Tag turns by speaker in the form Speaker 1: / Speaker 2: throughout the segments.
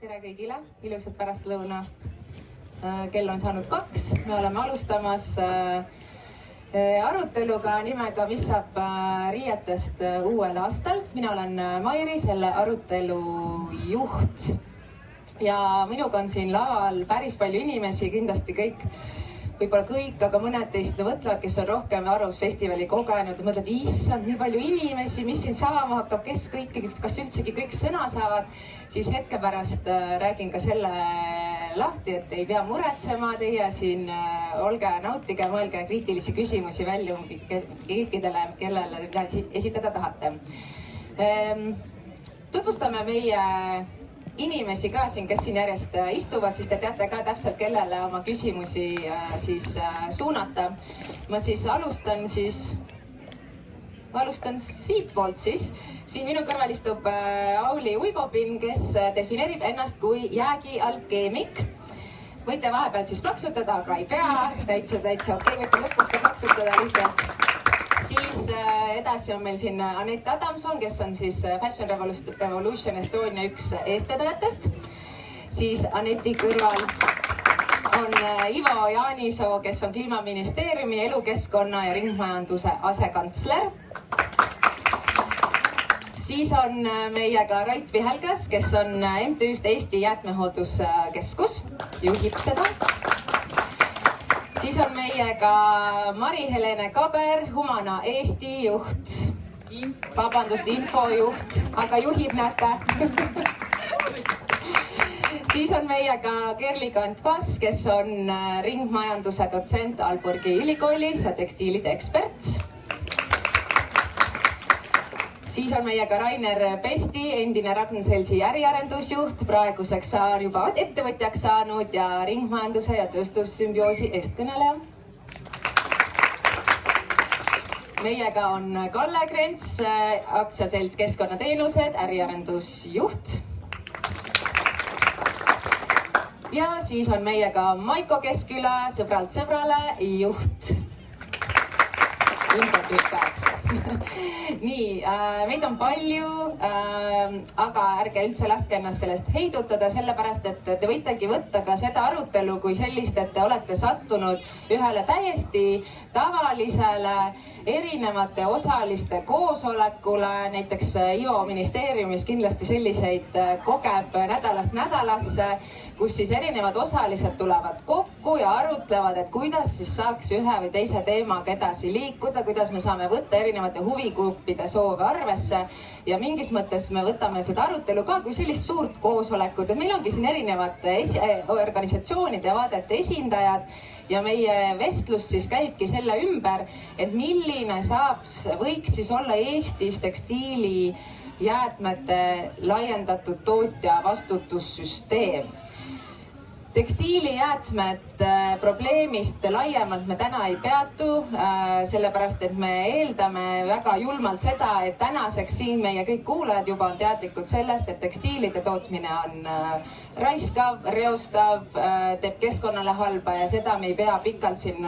Speaker 1: Tere kõigile, ilusat pärastlõunast. Kell on saanud 2, me oleme alustamas aruteluga nimega Mis saab riietest uuel aastal. Mina olen Mairi, selle arutelu juht. Ja minuga on siin laval päris palju inimesi, kindlasti kõik, võib-olla kõik, aga mõned teist mõtlevad, kes on rohkem Arvamusfestivali kogenud ja mõtlevad, issand, nii palju inimesi, mis siin saama hakkab, kes kõik, kas üldsegi kõik sõna saavad, siis hetke pärast räägin ka selle lahti, et ei pea muretsema, teie siin olge, nautige, mõelge kriitilisi küsimusi välja kõikidele, kellele esitada tahate. Tutvustame meie inimesi ka siin, kes siin järjest istuvad, siis te teate ka täpselt, kellele oma küsimusi siis suunata. Ma siis alustan siitpoolt siis. Siin minu kõrval istub Auli Uibopin, kes defineerib ennast kui jäägialkeemik. Võite vahepeal siis plaksutada, aga ei pea. Täitsa okei, võite lõpus ka plaksutada lihtsalt. Siis edasi on meil siin Anett Adamson, kes on siis Fashion Revolution Estonia üks eestvedajatest. Siis Aneti kõrval on Ivo Jaanisoo, kes on Kliimaministeeriumi elukeskkonna ja ringmajanduse asekantsler. Siis on meiega Rait Vihelgas, kes on MTÜ-st Eesti Jäätmehoolduskeskus, juhib seda. Siis on meiega Mari-Helene Kaber, Humana Eesti juht, infojuht, aga juhib näete. Siis on meiega Kerli Kant-Pass, kes on ringmajanduse dotsent Aalborgi ülikoolis ja tekstiilide ekspert. Siis on meiega Rainer Pesti, endine Ragn-Sellsi äriarendusjuht, praeguseks juba ettevõtjaks saanud ja ringmajanduse ja tööstussümbioosi eestkõneleja. Meiega on Kalle Krents, aktsiaselts Keskkonnateenused, äriarendusjuht. Ja siis on meiega Maiko Keskküla, sõbralt sõbrale, juht. Nii, meid on palju, aga ärge üldse laske ennast sellest heidutada, sellepärast, et te võitegi võtta ka seda arutelu kui sellist, et te olete sattunud ühele täiesti tavalisele erinevate osaliste koosolekule. Näiteks Ivo ministeeriumis kindlasti selliseid kogeb nädalast nädalasse, kus siis erinevad osalised tulevad kokku ja arutlevad, et kuidas siis saaks ühe või teise teemaga edasi liikuda, kuidas me saame võtta erinevate huvigruppide soove arvesse ja mingis mõttes me võtame seda arutelu ka kui sellist suurt koosolekut. Meil ongi siin erinevate organisatsioonide ja vaadete esindajad ja meie vestlus siis käibki selle ümber, et milline võiks siis olla Eestis tekstiili jäätmete laiendatud tootja vastutussüsteem. Tekstiilijäätmed probleemist laiemalt me täna ei peatu, sellepärast et me eeldame väga julmalt seda, et tänaseks siin meie kõik kuulajad juba on teadlikud sellest, et tekstiilide tootmine on raiskav, reostav, teeb keskkonnale halba ja seda me ei pea pikalt siin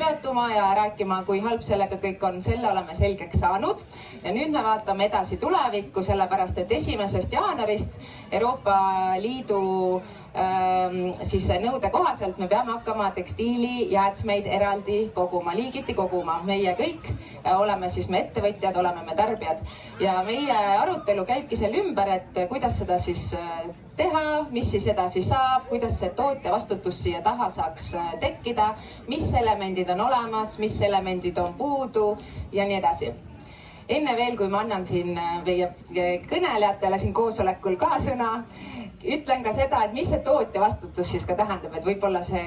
Speaker 1: peatuma ja rääkima, kui halb sellega kõik on, selle oleme selgeks saanud. Ja nüüd me vaatame edasi tulevikku, sellepärast et 1. jaanuarist Euroopa Liidu siis nõude kohaselt me peame hakkama tekstiilijäätmeid eraldi koguma, liigiti koguma. Meie kõik oleme siis me ettevõtjad, oleme me tarbijad ja meie arutelu käibki selle ümber, et kuidas seda siis teha, mis siis edasi saab, kuidas see tootja vastutus siia taha saaks tekkida, mis elemendid on olemas, mis elemendid on puudu ja nii edasi. Enne veel, kui ma annan siin meie kõnelejatele siin koosolekul ka sõna, ütlen ka seda, et mis see tootja vastutus siis ka tähendab, et võib-olla see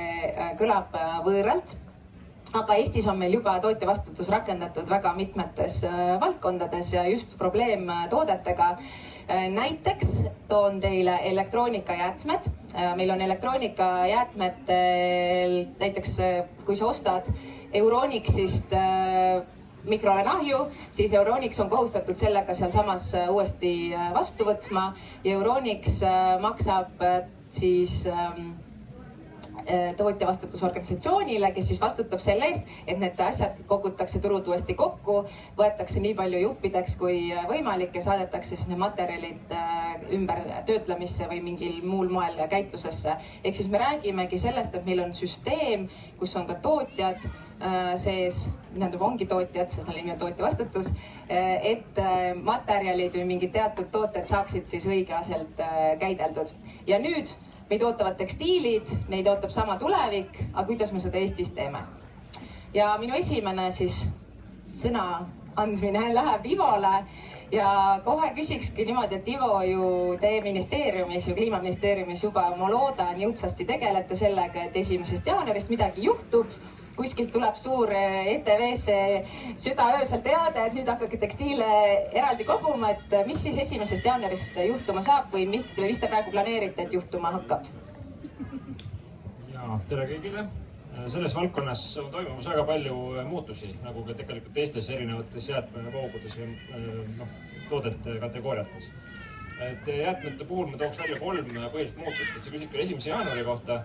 Speaker 1: kõlab võõralt, aga Eestis on meil juba tootja vastutus rakendatud väga mitmetes valdkondades ja just probleemtoodetega. Näiteks toon teile elektroonikajäätmed. Meil on elektroonikajäätmetel, näiteks kui sa ostad Euronixist mikrolenahju, siis Euronix on kohustatud sellega sealsamas uuesti vastu võtma ja Euronix maksab siis tootjavastutusorganisatsioonile, kes siis vastutab selle eest, et need asjad kogutakse turult uuesti kokku, võetakse nii palju juppideks kui võimalik ja saadetakse siis need materjalid ümber töötlemisse või mingil muul moel käitlusesse. Ehk siis me räägimegi sellest, et meil on süsteem, kus on ka tootjad sees, tähendab ongi tootjad, sest on nimi on tootjavastutus, et materjalid või mingid teatud tooted saaksid siis õiglaselt käideldud. Ja nüüd meid ootavad tekstiilid, neid ootab sama tulevik, aga kuidas me seda Eestis teeme? Ja minu esimene siis sõna andmine läheb Ivole ja kohe küsikski niimoodi, et Ivo ju teie ministeeriumis ju Kliimaministeeriumis juba, ma loodan, jõudsasti tegelete sellega, et 1. jaanuarist midagi juhtub. Kuskilt tuleb suur ETV-sse südaöösel teade, et nüüd hakkage tekstiile eraldi koguma, et mis siis 1. jaanuarist juhtuma saab või mis te praegu planeerite, et juhtuma hakkab?
Speaker 2: Ja, tere kõigile! Selles valdkonnas on toimumas väga palju muutusi, nagu ka tegelikult teistes erinevates jäätmevoogudes või toodete kategooriates. Jäätmete puhul me tooks välja 3 põhilist muutust, et see küsib ka 1. jaanuari kohta.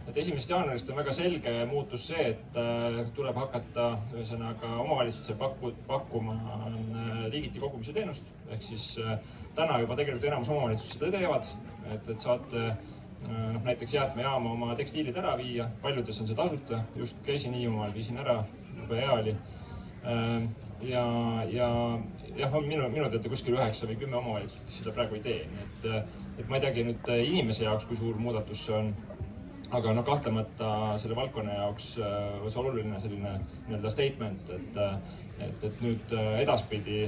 Speaker 2: Et 1. jaanuarist on väga selge muutus see, et tuleb hakata omavalitsuste pakkuma liigiti kogumise teenust. Ehk siis täna juba tegelikult enamus omavalitsusi seda teevad, et saate näiteks jäätmejaama oma tekstiilid ära viia. Paljudes on see tasuta, just käisin Hiiumaal, viisin ära, juba hea oli. Ja on minu teada kuskil 9 või 10 omavalitsust, kes seda praegu ei tee. Et ma ei teagi nüüd inimese jaoks, kui suur muudatus see on. Aga kahtlemata selle valdkonna jaoks on oluline selline statement, et nüüd edaspidi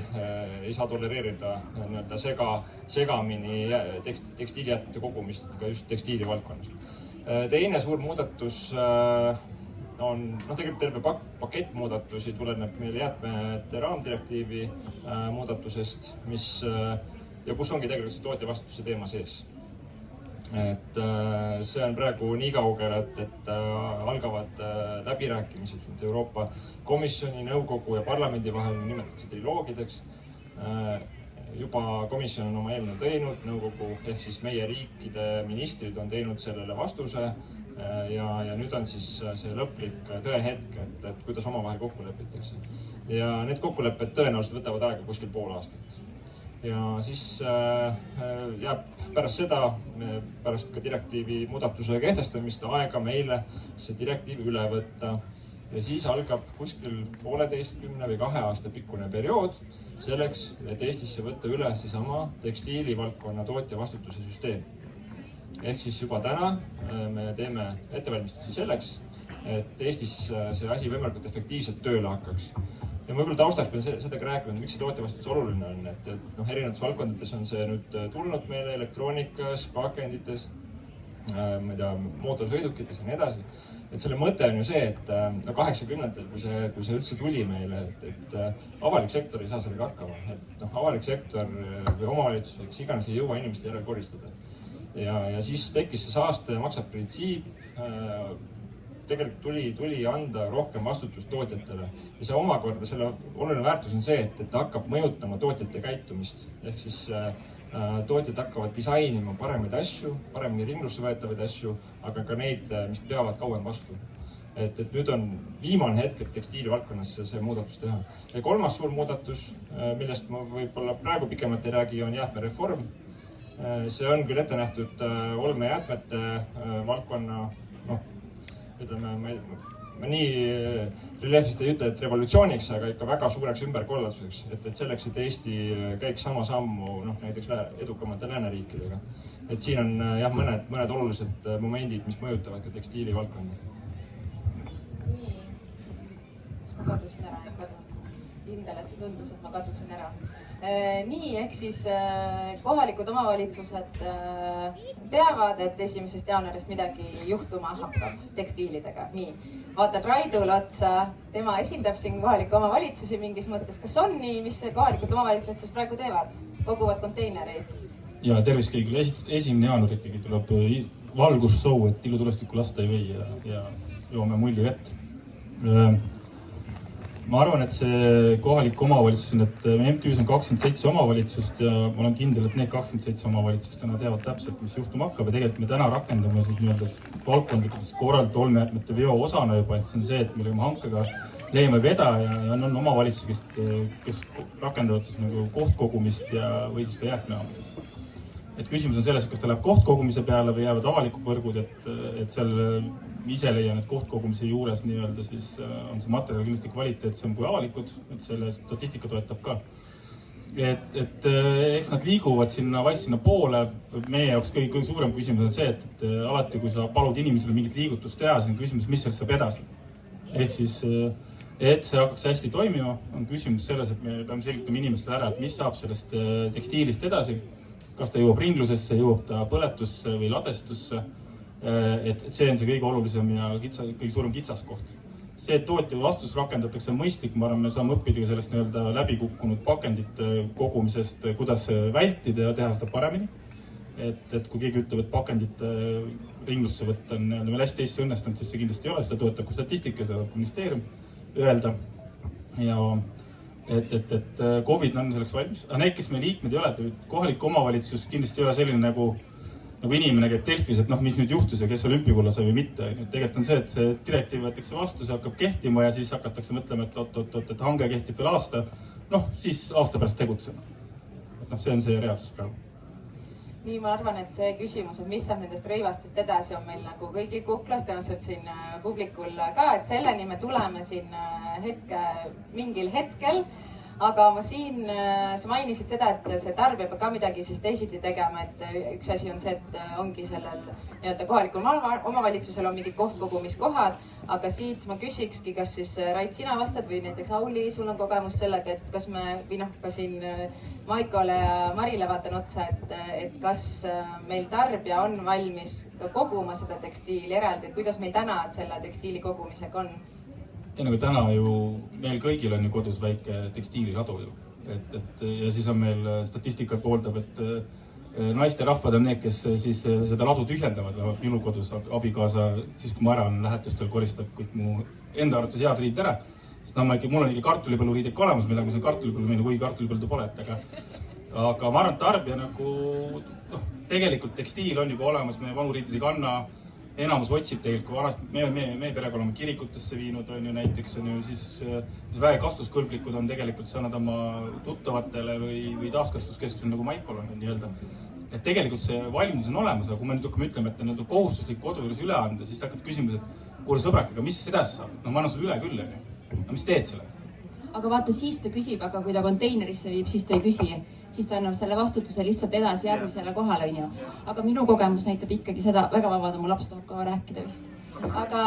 Speaker 2: ei saa tolereerida segamini tekstiilijäätmete kogumist ka just tekstiili valdkonnas. Teine suur muudatus on tegelikult terve pakett muudatusi tuleneb meil jäätmete raamdirektiivi muudatusest, ja kus ongi tegelikult see tootjavastutuse teema sees. Et see on praegu nii kaugel, et algavad läbirääkimised Euroopa Komisjoni, nõukogu ja parlamendi vahel, nimetatakse triloogideks. Juba komisjon on oma eelnõu teinud, nõukogu ehk siis meie riikide ministrid on teinud sellele vastuse ja nüüd on siis see lõplik tõehetk, et kuidas omavahel kokku lepitakse. Ja need kokkulepped tõenäoliselt võtavad aega kuskil pool aastat. Ja siis jääb pärast seda, pärast ka direktiivi muudatuse kehtestamist aega meile see direktiiv üle võtta. Ja siis algab kuskil 1,5 või 2 aasta pikkune periood selleks, et Eestisse võtta üle seesama tekstiilivaldkonna tootja vastutuse süsteem. Ehk siis juba täna me teeme ettevalmistusi selleks, et Eestis see asi võimalikult efektiivselt tööle hakkaks. Ja võib-olla taustaks pean seda rääkima, miks see tootjavastutus oluline on, et erinevates valdkondades on see nüüd tulnud meile elektroonikas, pakendites, mootorsõidukites ja nii edasi. Et selle mõte on ju see, et 80-ndatel, kui see üldse tuli meile, et avalik sektor ei saa sellega hakkama. Et avalik sektor või omavalitsus, eks iganes ei jõua inimeste järel koristada. Ja siis tekkis see saaste ja maksab printsiip. Tegelikult tuli anda rohkem vastutust tootjatele. Ja see omakorda, selle oluline väärtus on see, et hakkab mõjutama tootjate käitumist. Ehk siis tootjad hakkavad disainima paremaid asju, paremini ringlusse võetavaid asju, aga ka neid, mis peavad kauem vastu. Et nüüd on viimane hetk, et tekstiilivaldkonnas see muudatus teha. Ja 3. suur muudatus, millest ma võib-olla praegu pikemalt ei räägi, on jäätmereform. See on küll ette nähtud olmejäätmete valdkonna, ütleme, ma nii reljeefselt ei ütle, et revolutsiooniks, aga ikka väga suureks ümberkorralduseks, et selleks, et Eesti käiks sama sammu näiteks edukamate lääneriikidega. Et siin on jah, mõned olulised momendid, mis mõjutavad ka tekstiili valdkonda.
Speaker 1: Nii, ma kadusin ära, kindel, et tundus, et ma kadusin ära. Nii, ehk siis kohalikud omavalitsused teavad, et 1. jaanuarist midagi juhtuma hakkab tekstiilidega. Nii, vaatan Raidule otsa, tema esindab siin kohaliku omavalitsusi mingis mõttes. Kas on nii, mis kohalikud omavalitsused siis praegu teevad? Koguvad konteinereid?
Speaker 3: Ja tervis kõigile. 1. jaanuar ikkagi tuleb valgussou, et ilutulestikku lasta ei või ja joome mulli vett. ma arvan, et see kohalik omavalitsus, et MTÜ-s on 27 omavalitsust ja ma olen kindel, et need 27 omavalitsust täna teavad täpselt, mis juhtuma hakkab ja tegelikult me täna rakendame siis nii-öelda valdkondlikult korraldatud olmejäätmete veo osana juba, et see on see, et me oleme hankega leiame vedaja ja on omavalitsusi, kes rakendavad siis nagu kohtkogumist või siis ka jäätmejaamades. Et küsimus on selles, kas ta läheb kohtkogumise peale või jäävad avalikud võrgud, et seal ise leian, et kohtkogumise juures nii-öelda siis on see materjal kindlasti kvaliteetsem kui avalikud, et selle statistika toetab ka. Et eks nad liiguvad sinna vassina poole. Meie jaoks kõige suurem küsimus on see, et alati kui sa palud inimesele mingit liigutust teha, siis on küsimus, mis sellest saab edasi. Ehk siis, et see hakkaks hästi toimima, on küsimus selles, et me peame selgitama inimestele ära, et mis saab sellest tekstiilist edasi. Kas ta jõuab ringlusesse, jõuab ta põletusse või ladestusse. Et see on see kõige olulisem ja kõige suurem kitsaskoht. See, et tootja vastus rakendatakse mõistlik, ma arvan, me saame õppida sellest nii-öelda läbikukkunud pakendite kogumisest, kuidas vältida ja teha seda paremini. Et kui keegi ütleb, et pakendite ringlusse võtta on meil hästi Eestis õnnestunud, siis see kindlasti ei ole, seda toetab ka statistika, seda ministeerium öelda. Ja et COVID on selleks valmis. Aga need, kes meie liikmed ei ole, kohalik omavalitsus kindlasti ei ole selline nagu inimene käib Delfis, et mis nüüd juhtus ja kes olümpiakulla sai või mitte. Tegelikult on see, et see direktiiv võetakse vastu, see hakkab kehtima ja siis hakatakse mõtlema, et hange kehtib veel aasta, siis aasta pärast tegutsema. Et see on see reaalsus praegu.
Speaker 1: Nii ma arvan, et see küsimus, et mis saab nendest rõivastest edasi, on meil nagu kõigil kuklas, tõenäoliselt siin publikul ka, et selleni me tuleme siin mingil hetkel. Aga ma siin, sa mainisid seda, et see tarbija peab ka midagi siis teisiti tegema, et üks asi on see, et ongi sellel nii-öelda kohalikul omavalitsusel on mingid kohtkogumiskohad, aga siit ma küsikski, kas siis Rait, sina vastad või näiteks Auli, sul on kogemus sellega, et kas me, või ka siin Maikole ja Marile vaatan otsa, et kas meil tarbija on valmis koguma seda tekstiili eraldi, et kuidas meil täna selle tekstiili kogumisega on?
Speaker 3: Nagu täna ju meil kõigil on ju kodus väike tekstiililadu ju. Ja siis on meil statistika pooldab, et naisterahvad on need, kes siis seda ladu tühjendavad. Minu kodus abikaasa, siis kui ma ära olen lähetustel, koristab kõik mu enda arvates head riid ära. Sest mul on ikka kartulipõlluriid ikka olemas, millega see kartulipõllu, kui kartulipõldu pole. Aga ma arvan, et tarbija nagu, tegelikult tekstiil on juba olemas, meie vanu riidid ei kanna. Enamus otsib tegelikult, meie perega oleme kirikutesse viinud, on ju näiteks, siis väekasvuskõlblikud on tegelikult saanud oma tuttavatele või taaskasvuskeskusel nagu Maikol on nii-öelda. Et tegelikult see valmidus on olemas, aga kui me nüüd hakkame ütlema, et on kohustuslik kodu juures üle anda, siis hakkad küsimus, et kuule sõbrak, aga mis edasi saab? Ma annan sulle üle küll, aga mis teed selle?
Speaker 4: Aga vaata, siis ta küsib, aga kui ta konteinerisse viib, siis ta ei küsi. Siis ta annab selle vastutuse lihtsalt edasi järgmisele kohale, on ju. Aga minu kogemus näitab ikkagi seda, väga vabanda, mu laps tahab ka rääkida vist. Aga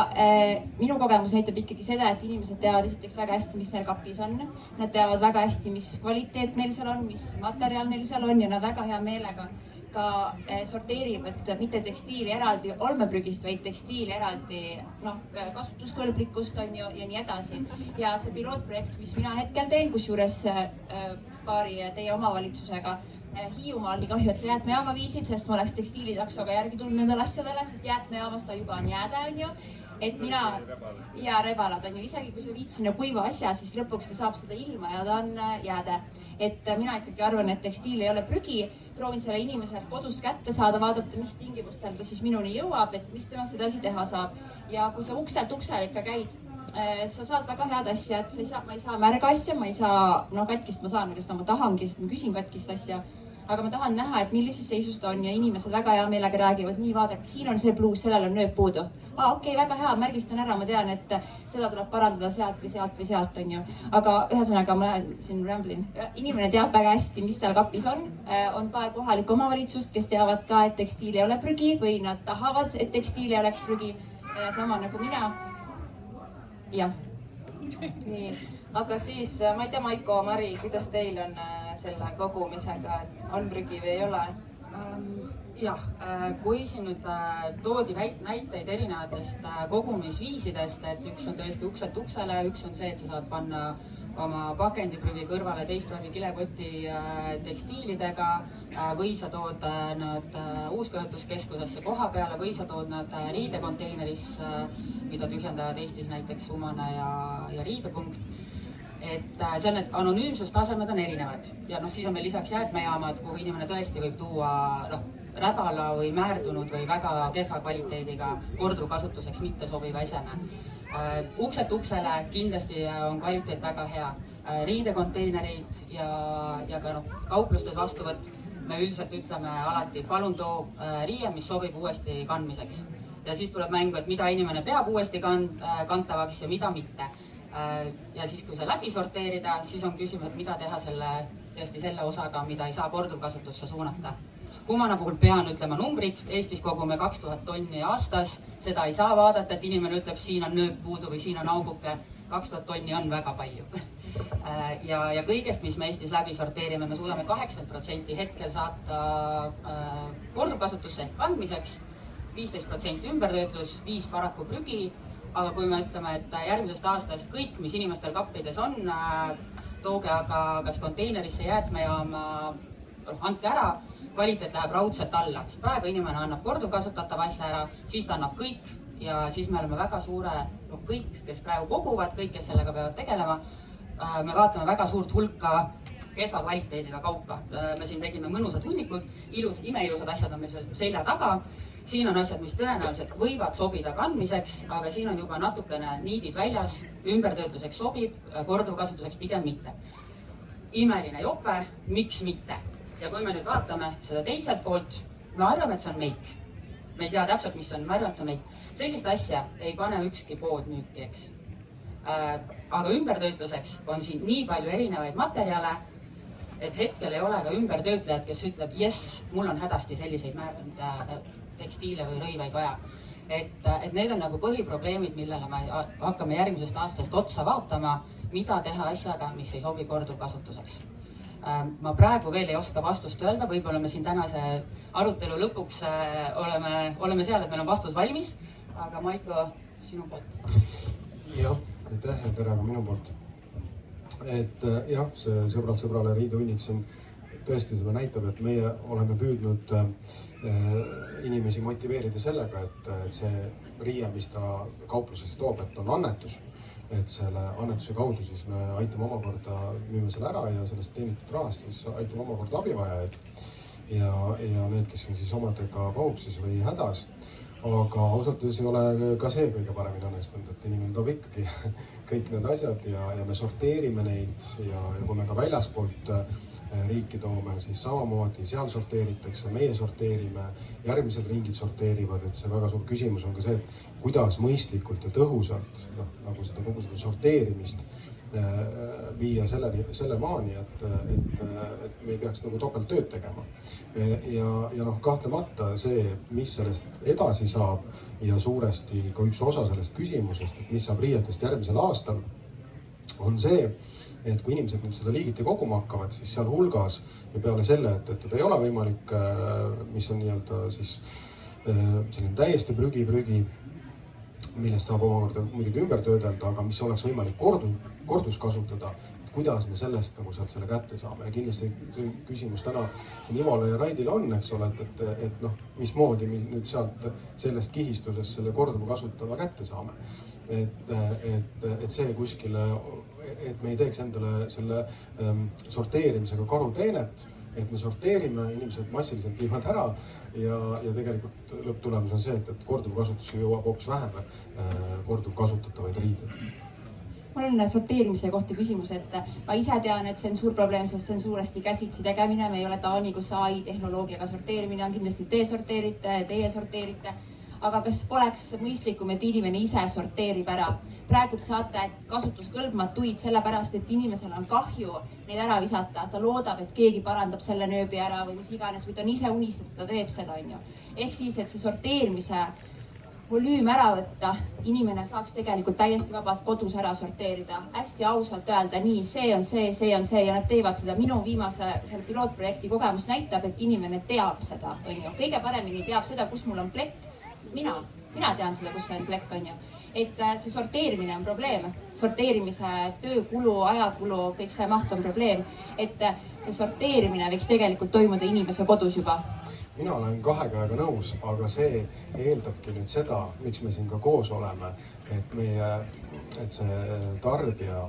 Speaker 4: minu kogemus näitab ikkagi seda, et inimesed teavad esiteks väga hästi, mis neil kapis on. Nad teavad väga hästi, mis kvaliteet neil seal on, mis materjal neil seal on ja nad väga hea meelega ka sorteerivad mitte tekstiili eraldi olmeprügist, vaid tekstiili eraldi kasutuskõlblikust on ju ja nii edasi. Ja see pilootprojekt, mis mina hetkel teen, kusjuures paari teie omavalitsusega Hiiumaal, nii kahju, et sa jäätmejaama viisid, sest ma oleks tekstiilitaksoga järgi tulnud nendele asjadele, sest jäätmejaamas ta juba on jääde, on ju. Et mina ja rebalad on ju, isegi kui sa viid sinna kuiva asja, siis lõpuks ta saab seda ilma ja ta on jääde. Et mina ikkagi arvan, et tekstiil ei ole prügi, proovin selle inimesele kodust kätte saada, vaadata, mis tingimustel ta siis minuni jõuab, et mis temast edasi teha saab. Ja kui sa ukselt uksel ikka käid, sa saad väga head asja, et ma ei saa märga asja, ma ei saa, katkist ma saan, aga seda ma tahangi, sest ma küsin katkist asja. Aga ma tahan näha, et millises seisus ta on ja inimesed väga hea meelega räägivad, nii vaadake, siin on see pluus, sellel on nööp puudu. Okei, väga hea, märgistan ära, ma tean, et seda tuleb parandada sealt või sealt, on ju. Aga ühesõnaga, ma siin ramblin. Inimene teab väga hästi, mis tal kapis on. On paar kohalikku omavalitsust, kes teavad ka, et tekstiil ei ole prügi või nad tahavad, et tekstiil ei oleks prügi. Sama nagu mina. Jah.
Speaker 1: Nii. Aga siis, ma ei tea, Maiko, Mari, kuidas teil on selle kogumisega, et on prügi või ei ole?
Speaker 5: Jah, kui siin nüüd toodi näiteid erinevatest kogumisviisidest, et üks on tõesti ukselt uksele, üks on see, et sa saad panna oma pakendiprügi kõrvale teist läbi kilekoti tekstiilidega või sa tood nad uuskasutuskeskusesse koha peale või sa tood nad riidekonteinerisse, mida tühjendavad Eestis näiteks Umane ja riidepunkt. et see on, et anonüümsustasemed on erinevad ja noh, siis on meil lisaks jäätmejaamad, kuhu inimene tõesti võib tuua räbala või määrdunud või väga kehva kvaliteediga korduvkasutuseks mitte sobiva eseme. Ukselt uksele kindlasti on kvaliteet väga hea. Riidekonteinerid ja ka kauplustes vastuvõtt, me üldiselt ütleme alati, palun too riie, mis sobib uuesti kandmiseks. Ja siis tuleb mängu, et mida inimene peab uuesti kantavaks ja mida mitte. Ja siis, kui see läbi sorteerida, siis on küsimus, et mida teha selle osaga, mida ei saa korduvkasutusse suunata. Humana puhul pean ütlema numbrid, Eestis kogume 2000 tonni aastas, seda ei saa vaadata, et inimene ütleb, siin on nööp puudu või siin on auguke, 2000 tonni on väga palju. Ja kõigest, mis me Eestis läbi sorteerime, me suudame 80% hetkel saata korduvkasutusse ehk kandmiseks, 15% ümbertöötlus, 5% paraku prügi, aga kui me ütleme, et järgmisest aastast kõik, mis inimestel kappides on, tooge aga kas konteinerisse, jäätmejaama, andke ära, kvaliteet läheb raudselt alla, sest praegu inimene annab korduvkasutatava asja ära, siis ta annab kõik ja siis me oleme väga suure, kõik, kes praegu koguvad, kõik, kes sellega peavad tegelema, me vaatame väga suurt hulka kehva kvaliteediga kaupa. Me siin tegime mõnusad hunnikud, imeilusad asjad on meil seal selja taga. Siin on asjad, mis tõenäoliselt võivad sobida kandmiseks, aga siin on juba natukene niidid väljas, ümbertöötluseks sobib, korduvkasutuseks pigem mitte. Imeline jope, miks mitte? Ja kui me nüüd vaatame seda teiselt poolt, me arvame, et see on meik. Me ei tea täpselt, mis on, me arvame, et see on meik. Sellist asja ei pane ükski pood müüki, eks. Aga ümbertöötluseks on siin nii palju erinevaid materjale, et hetkel ei ole ka ümbertöötlejad, kes ütleb, jess, mul on hädasti selliseid tekstiile või rõivaid vaja. Et need on nagu põhiprobleemid, millele me hakkame järgmisest aastast otsa vaatama, mida teha asjaga, mis ei sobi korduvkasutuseks. Ma praegu veel ei oska vastust öelda, võib-olla me siin tänase arutelu lõpuks oleme seal, et meil on vastus valmis, aga Maiko, sinu poolt.
Speaker 6: Jah, aitäh ja tere ka minu poolt. Et jah, see sõbralt sõbrale riidehunnik siin tõesti seda näitab, et meie oleme püüdnud inimesi motiveerida sellega, et see riie, mis ta kaupluses toob, et on annetus. Et selle annetuse kaudu siis me aitame omakorda, müüme selle ära ja sellest teenitud rahast siis aitame omakorda abivajajaid ja need, kes on siis omadega pahuksis või hädas. Aga ausalt öeldes ei ole ka see kõige paremini õnnestunud, et inimene toob ikkagi kõik need asjad ja me sorteerime neid ja kui me ka väljaspoolt riiki toome, siis samamoodi seal sorteeritakse, meie sorteerime, järgmised ringid sorteerivad, et see väga suur küsimus on ka see, et kuidas mõistlikult ja tõhusalt nagu seda kogu seda sorteerimist viia selle maani, et me ei peaks nagu topelttööd tegema. Ja kahtlemata see, mis sellest edasi saab ja suuresti ka üks osa sellest küsimusest, et mis saab riietest järgmisel aastal, on see, et kui inimesed nüüd seda liigiti koguma hakkavad, siis seal hulgas ja peale selle, et teda ei ole võimalik, mis on nii-öelda siis selline täiesti prügi, millest saab omakorda muidugi ümber töödelda, aga mis oleks võimalik kordus kasutada, et kuidas me sellest nagu sealt selle kätte saame. Ja kindlasti küsimus täna siin Ivole ja Raidile on, eks ole, et mismoodi me nüüd sealt sellest kihistusest selle korduva kasutava kätte saame. Et see kuskile, et me ei teeks endale selle sorteerimisega karuteenet, et me sorteerime, inimesed massiliselt viivad ära ja tegelikult lõpptulemus on see, et korduvkasutusse jõuab hoopis vähem korduvkasutatavaid riideid.
Speaker 4: Mul on sorteerimise kohta küsimus, et ma ise tean, et see on suur probleem, sest see on suuresti käsitsi tegemine. Me ei ole Taani, kus AI tehnoloogiaga sorteerimine on, kindlasti teie sorteerite. Aga kas poleks mõistlikum, et inimene ise sorteerib ära? Praegu te saate kasutuskõlbmatuid sellepärast, et inimesel on kahju neid ära visata. Ta loodab, et keegi parandab selle nööbi ära või mis iganes, või ta on ise unistanud, ta teeb seda, on ju. Ehk siis, et see sorteerimise volüüm ära võtta, inimene saaks tegelikult täiesti vabalt kodus ära sorteerida. Hästi ausalt öelda, nii, see on see ja nad teevad seda. Minu viimase selle pilootprojekti kogemus näitab, et inimene teab seda, on ju. Kõige paremini teab seda, kus mul on plekk. Mina tean seda, kus see on plekk, on ju. Et see sorteerimine on probleem. Sorteerimise töökulu, ajakulu, kõik see maht on probleem. Et see sorteerimine võiks tegelikult toimuda inimese kodus juba.
Speaker 6: mina olen 2 käega nõus, aga see eeldabki nüüd seda, miks me siin ka koos oleme, et see tarbija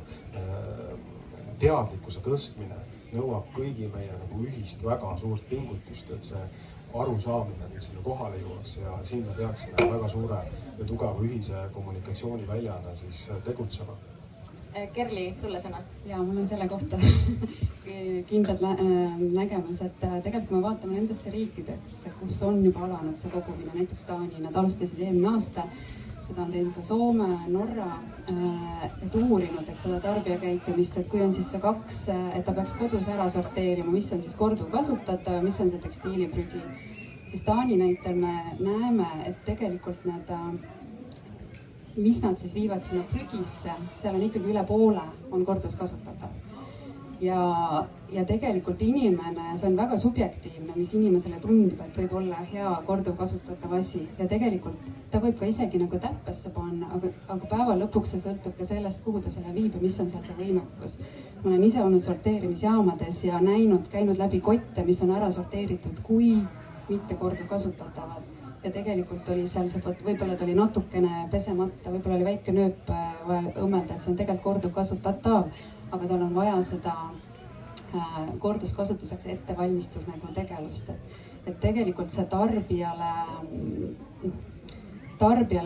Speaker 6: teadlikkuse tõstmine nõuab kõigi meie nagu ühist väga suurt pingutust, et see arusaamine nüüd sinna kohale jõuaks ja siin me peaksime väga suure ja tugeva ühise kommunikatsiooniväljana siis tegutsema.
Speaker 1: Kerli, sulle sõna.
Speaker 7: Ja mul on selle kohta kindlad nägemus, et tegelikult kui me vaatame nendesse riikideks, kus on juba alanud see kogumine, näiteks Taani, nad alustasid eelmine aasta, seda on teinud Soome, Norra, et uurinud, et seda tarbijakäitumist, et kui on siis see 2, et ta peaks kodus ära sorteerima, mis on siis korduvkasutatav ja mis on see tekstiiliprügi, siis Taani näitel me näeme, et tegelikult mis nad siis viivad sinna prügisse, seal on ikkagi üle poole on korduskasutatav. Ja tegelikult inimene, see on väga subjektiivne, mis inimesele tundub, et võib olla hea korduvkasutatav asi ja tegelikult ta võib ka isegi nagu täppesse panna, aga päeva lõpuks see sõltub ka sellest, kuhu ta selle viib ja mis on seal see võimekus. Ma olen ise olnud sorteerimisjaamades ja käinud läbi kotte, mis on ära sorteeritud, kui mitte korduvkasutatavad. Ja tegelikult oli seal see, võib-olla ta oli natukene pesemata, võib-olla oli väike nööp vaja õmmelda, et see on tegelikult korduvkasutatav, aga tal on vaja seda korduskasutuseks ettevalmistus nagu tegevust. Et tegelikult see tarbijale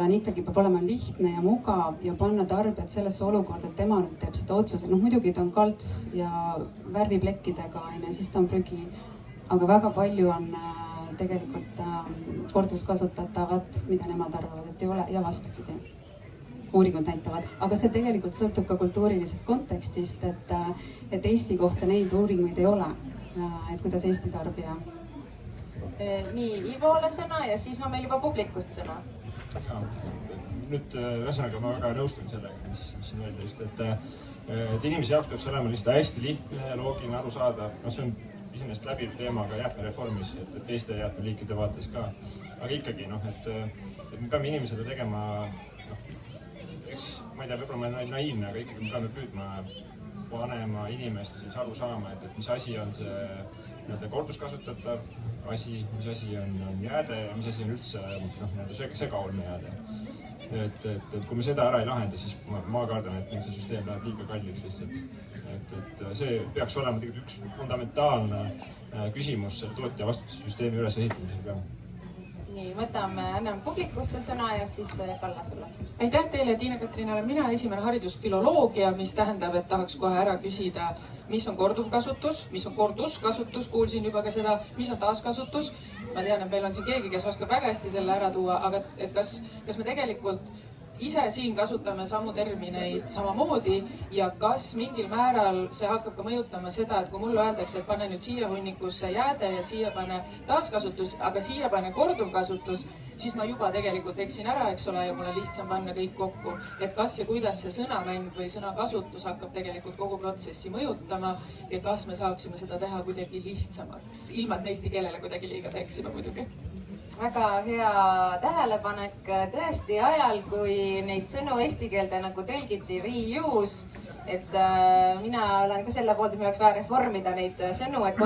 Speaker 7: on ikkagi, peab olema lihtne ja mugav ja panna tarbijat sellesse olukorda, et tema nüüd teeb seda otsuse. Muidugi ta on kalts ja värviplekkidega, siis ta on prügi, aga väga palju on tegelikult korduskasutatavat, mida nemad arvavad, et ei ole ja vastupidi. Uuringud näitavad, aga see tegelikult sõltub ka kultuurilisest kontekstist, et Eesti kohta neid uuringuid ei ole, et kuidas Eesti tarbija.
Speaker 1: Nii, Ivole sõna ja siis on meil juba publikust sõna.
Speaker 2: Nüüd ühesõnaga ma väga nõustun sellega, mis siin öelda just, et inimese jaoks peab see olema lihtsalt hästi lihtne, loogiline, arusaadav. See on iseenesest läbiv teema ka jäätmereformis, et teiste jäätmeliikide vaates ka. Aga ikkagi, et me peame inimesele tegema, ma ei tea, võib-olla ma olen naiivne, aga ikkagi me peame püüdma panema inimest siis aru saama, et mis asi on see korduskasutatav asi, mis asi on jääde ja mis asi on üldse segaolme jääde. Et kui me seda ära ei lahenda, siis ma kardan, et meil see süsteem läheb liiga kalliks lihtsalt. Et see peaks olema tegelikult üks fundamentaalne küsimus selle tootja vastutussüsteemi üles ehitamisel ka.
Speaker 1: Nii, anname publikusse sõna ja siis Kalla sulle.
Speaker 8: Aitäh teile, Tiina-Katriin, olen mina esimene haridusfiloloogia, mis tähendab, et tahaks kohe ära küsida, mis on korduvkasutus, mis on korduskasutus, kuulsin juba ka seda, mis on taaskasutus. Ma tean, et meil on siin keegi, kes oskab väga hästi selle ära tuua, aga et kas me tegelikult ise siin kasutame samu termineid samamoodi ja kas mingil määral see hakkab ka mõjutama seda, et kui mulle öeldakse, et pane nüüd siia hunnikusse jääde ja siia pane taaskasutus, aga siia pane korduvkasutus, siis ma juba tegelikult eksin ära, eks ole, ja mul on lihtsam panna kõik kokku. Et kas ja kuidas see sõnamäng või sõnakasutus hakkab tegelikult kogu protsessi mõjutama ja kas me saaksime seda teha kuidagi lihtsamaks, ilma et me eesti keelele kuidagi liiga teeksime muidugi.
Speaker 1: Väga hea tähelepanek. Tõesti ajal, kui neid sõnu eesti keelde nagu tõlgiti reuse, et mina olen ka selle poolt, et meil oleks vaja reformida neid sõnu, et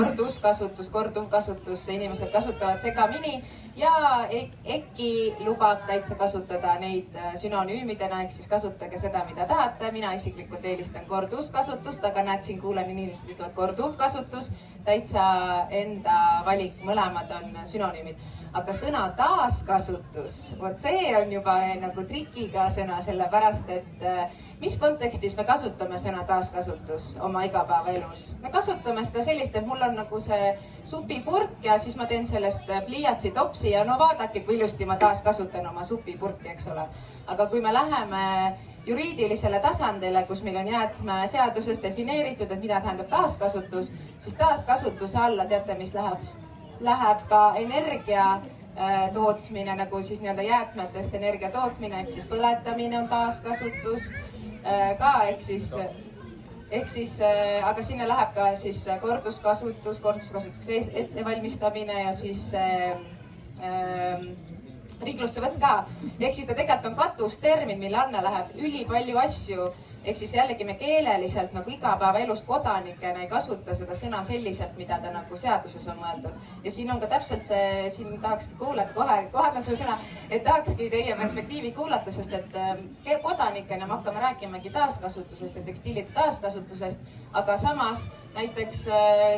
Speaker 1: korduvkasutus, inimesed kasutavad segamini ja EKI lubab täitsa kasutada neid sünonüümidena, ehk siis kasutage seda, mida tahate. Mina isiklikult eelistan korduskasutust, aga näed, siin kuulen, inimesed ütlevad korduvkasutus, täitsa enda valik, mõlemad on sünonüümid. Aga sõna taaskasutus, vot see on juba nagu trikiga sõna, sellepärast et mis kontekstis me kasutame sõna taaskasutus oma igapäevaelus? Me kasutame seda sellist, et mul on nagu see supipurk ja siis ma teen sellest pliiatsi topsi ja no vaadake, kui ilusti ma taaskasutan oma supipurki, eks ole. Aga kui me läheme juriidilisele tasandile, kus meil on jäätmeseaduses defineeritud, et mida tähendab taaskasutus, siis taaskasutuse alla teate, mis läheb ka energia tootmine, nagu siis nii-öelda jäätmetest energia tootmine, ehk siis põletamine on taaskasutus ka, ehk siis, aga sinna läheb ka siis korduskasutuseks ettevalmistamine ja siis ringlussevõtt ka. Ehk siis ta tegelikult on katustermin, mille alla läheb ülipalju asju, ehk siis jällegi me keeleliselt nagu igapäevaelus kodanikena ei kasuta seda sõna selliselt, mida ta nagu seaduses on mõeldud. Ja siin on ka täpselt see, siin tahakski kuulata, kohe on see sõna, et tahakski teie perspektiivi kuulata, sest et kodanikena me hakkame rääkimagi taaskasutusest ja tekstiilide taaskasutusest, aga samas näiteks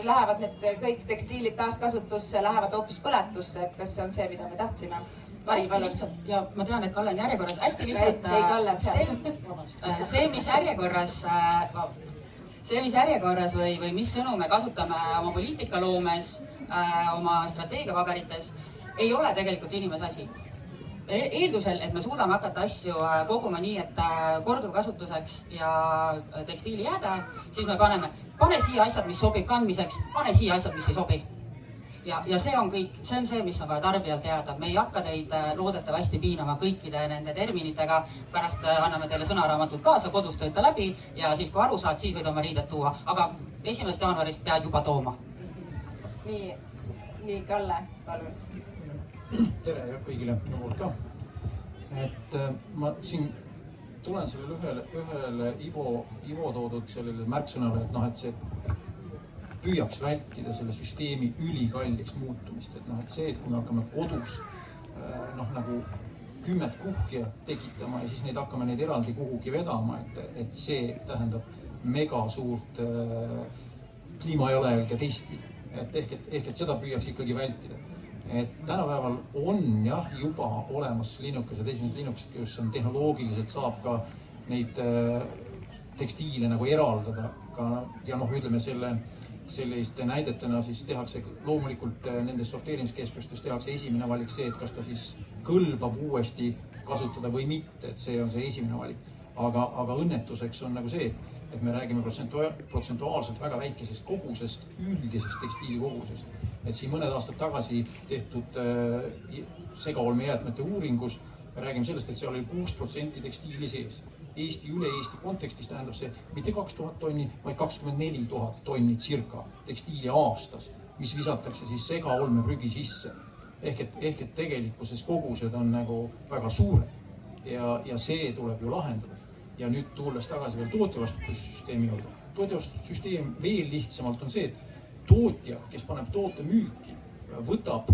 Speaker 1: lähevad need kõik tekstiilid taaskasutusse, lähevad hoopis põletusse, et kas see on see, mida me tahtsime?
Speaker 5: hästi lihtsalt ja ma tean, et Kalle on järjekorras, hästi lihtsalt see, mis järjekorras või mis sõnu me kasutame oma poliitikaloomes, oma strateegiapaberites, ei ole tegelikult inimese asi. Eeldusel, et me suudame hakata asju koguma nii, et korduvkasutuseks ja tekstiilijääde, siis me pane siia asjad, mis sobib kandmiseks, pane siia asjad, mis ei sobi. Ja see on kõik, see on see, mis on vaja tarbijal teada. Me ei hakka teid loodetavasti piinama kõikide nende terminitega. Pärast anname teile sõnaraamatud kaasa, kodus tööta läbi ja siis kui aru saad, siis võid oma riidet tuua. Aga 1. jaanuarist pead juba tooma.
Speaker 1: Nii Kalle, palun.
Speaker 9: Tere ja kõigile minu poolt ka. Et ma siin tulen sellele ühele Ivo toodud sellele märksõnale, et see püüaks vältida selle süsteemi ülikalliks muutumist. Et see, et kui me hakkame kodus nagu 10 kuhja tekitama ja siis hakkame neid eraldi kuhugi vedama, et see tähendab mega suurt kliimajalajälge teistpidi. Ehk et seda püüaks ikkagi vältida. Et tänapäeval on juba olemas linnukesed, esimesed linnukesed, kus on tehnoloogiliselt saab ka neid tekstiile nagu eraldada ja ütleme selliste näidetena siis tehakse loomulikult nendes sorteerimiskeskustes tehakse esimene valik see, et kas ta siis kõlbab uuesti kasutada või mitte, et see on see esimene valik. Aga õnnetuseks on nagu see, et me räägime protsentuaalselt väga väikesest kogusest, üldisest tekstiilikogusest. Et siin mõned aastad tagasi tehtud segaolmejäätmete uuringus me räägime sellest, et seal oli 6% tekstiili sees. Üle Eesti kontekstis tähendab see mitte 2000 tonni, vaid 24 000 tonni circa tekstiili aastas, mis visatakse siis segaolmeprügi sisse. Ehk et tegelikkuses kogused on nagu väga suured ja see tuleb ju lahendada. Ja nüüd tulles tagasi veel tootjavastutussüsteemi juurde. Tootjavastutussüsteem veel lihtsamalt on see, et tootja, kes paneb toote müüki, võtab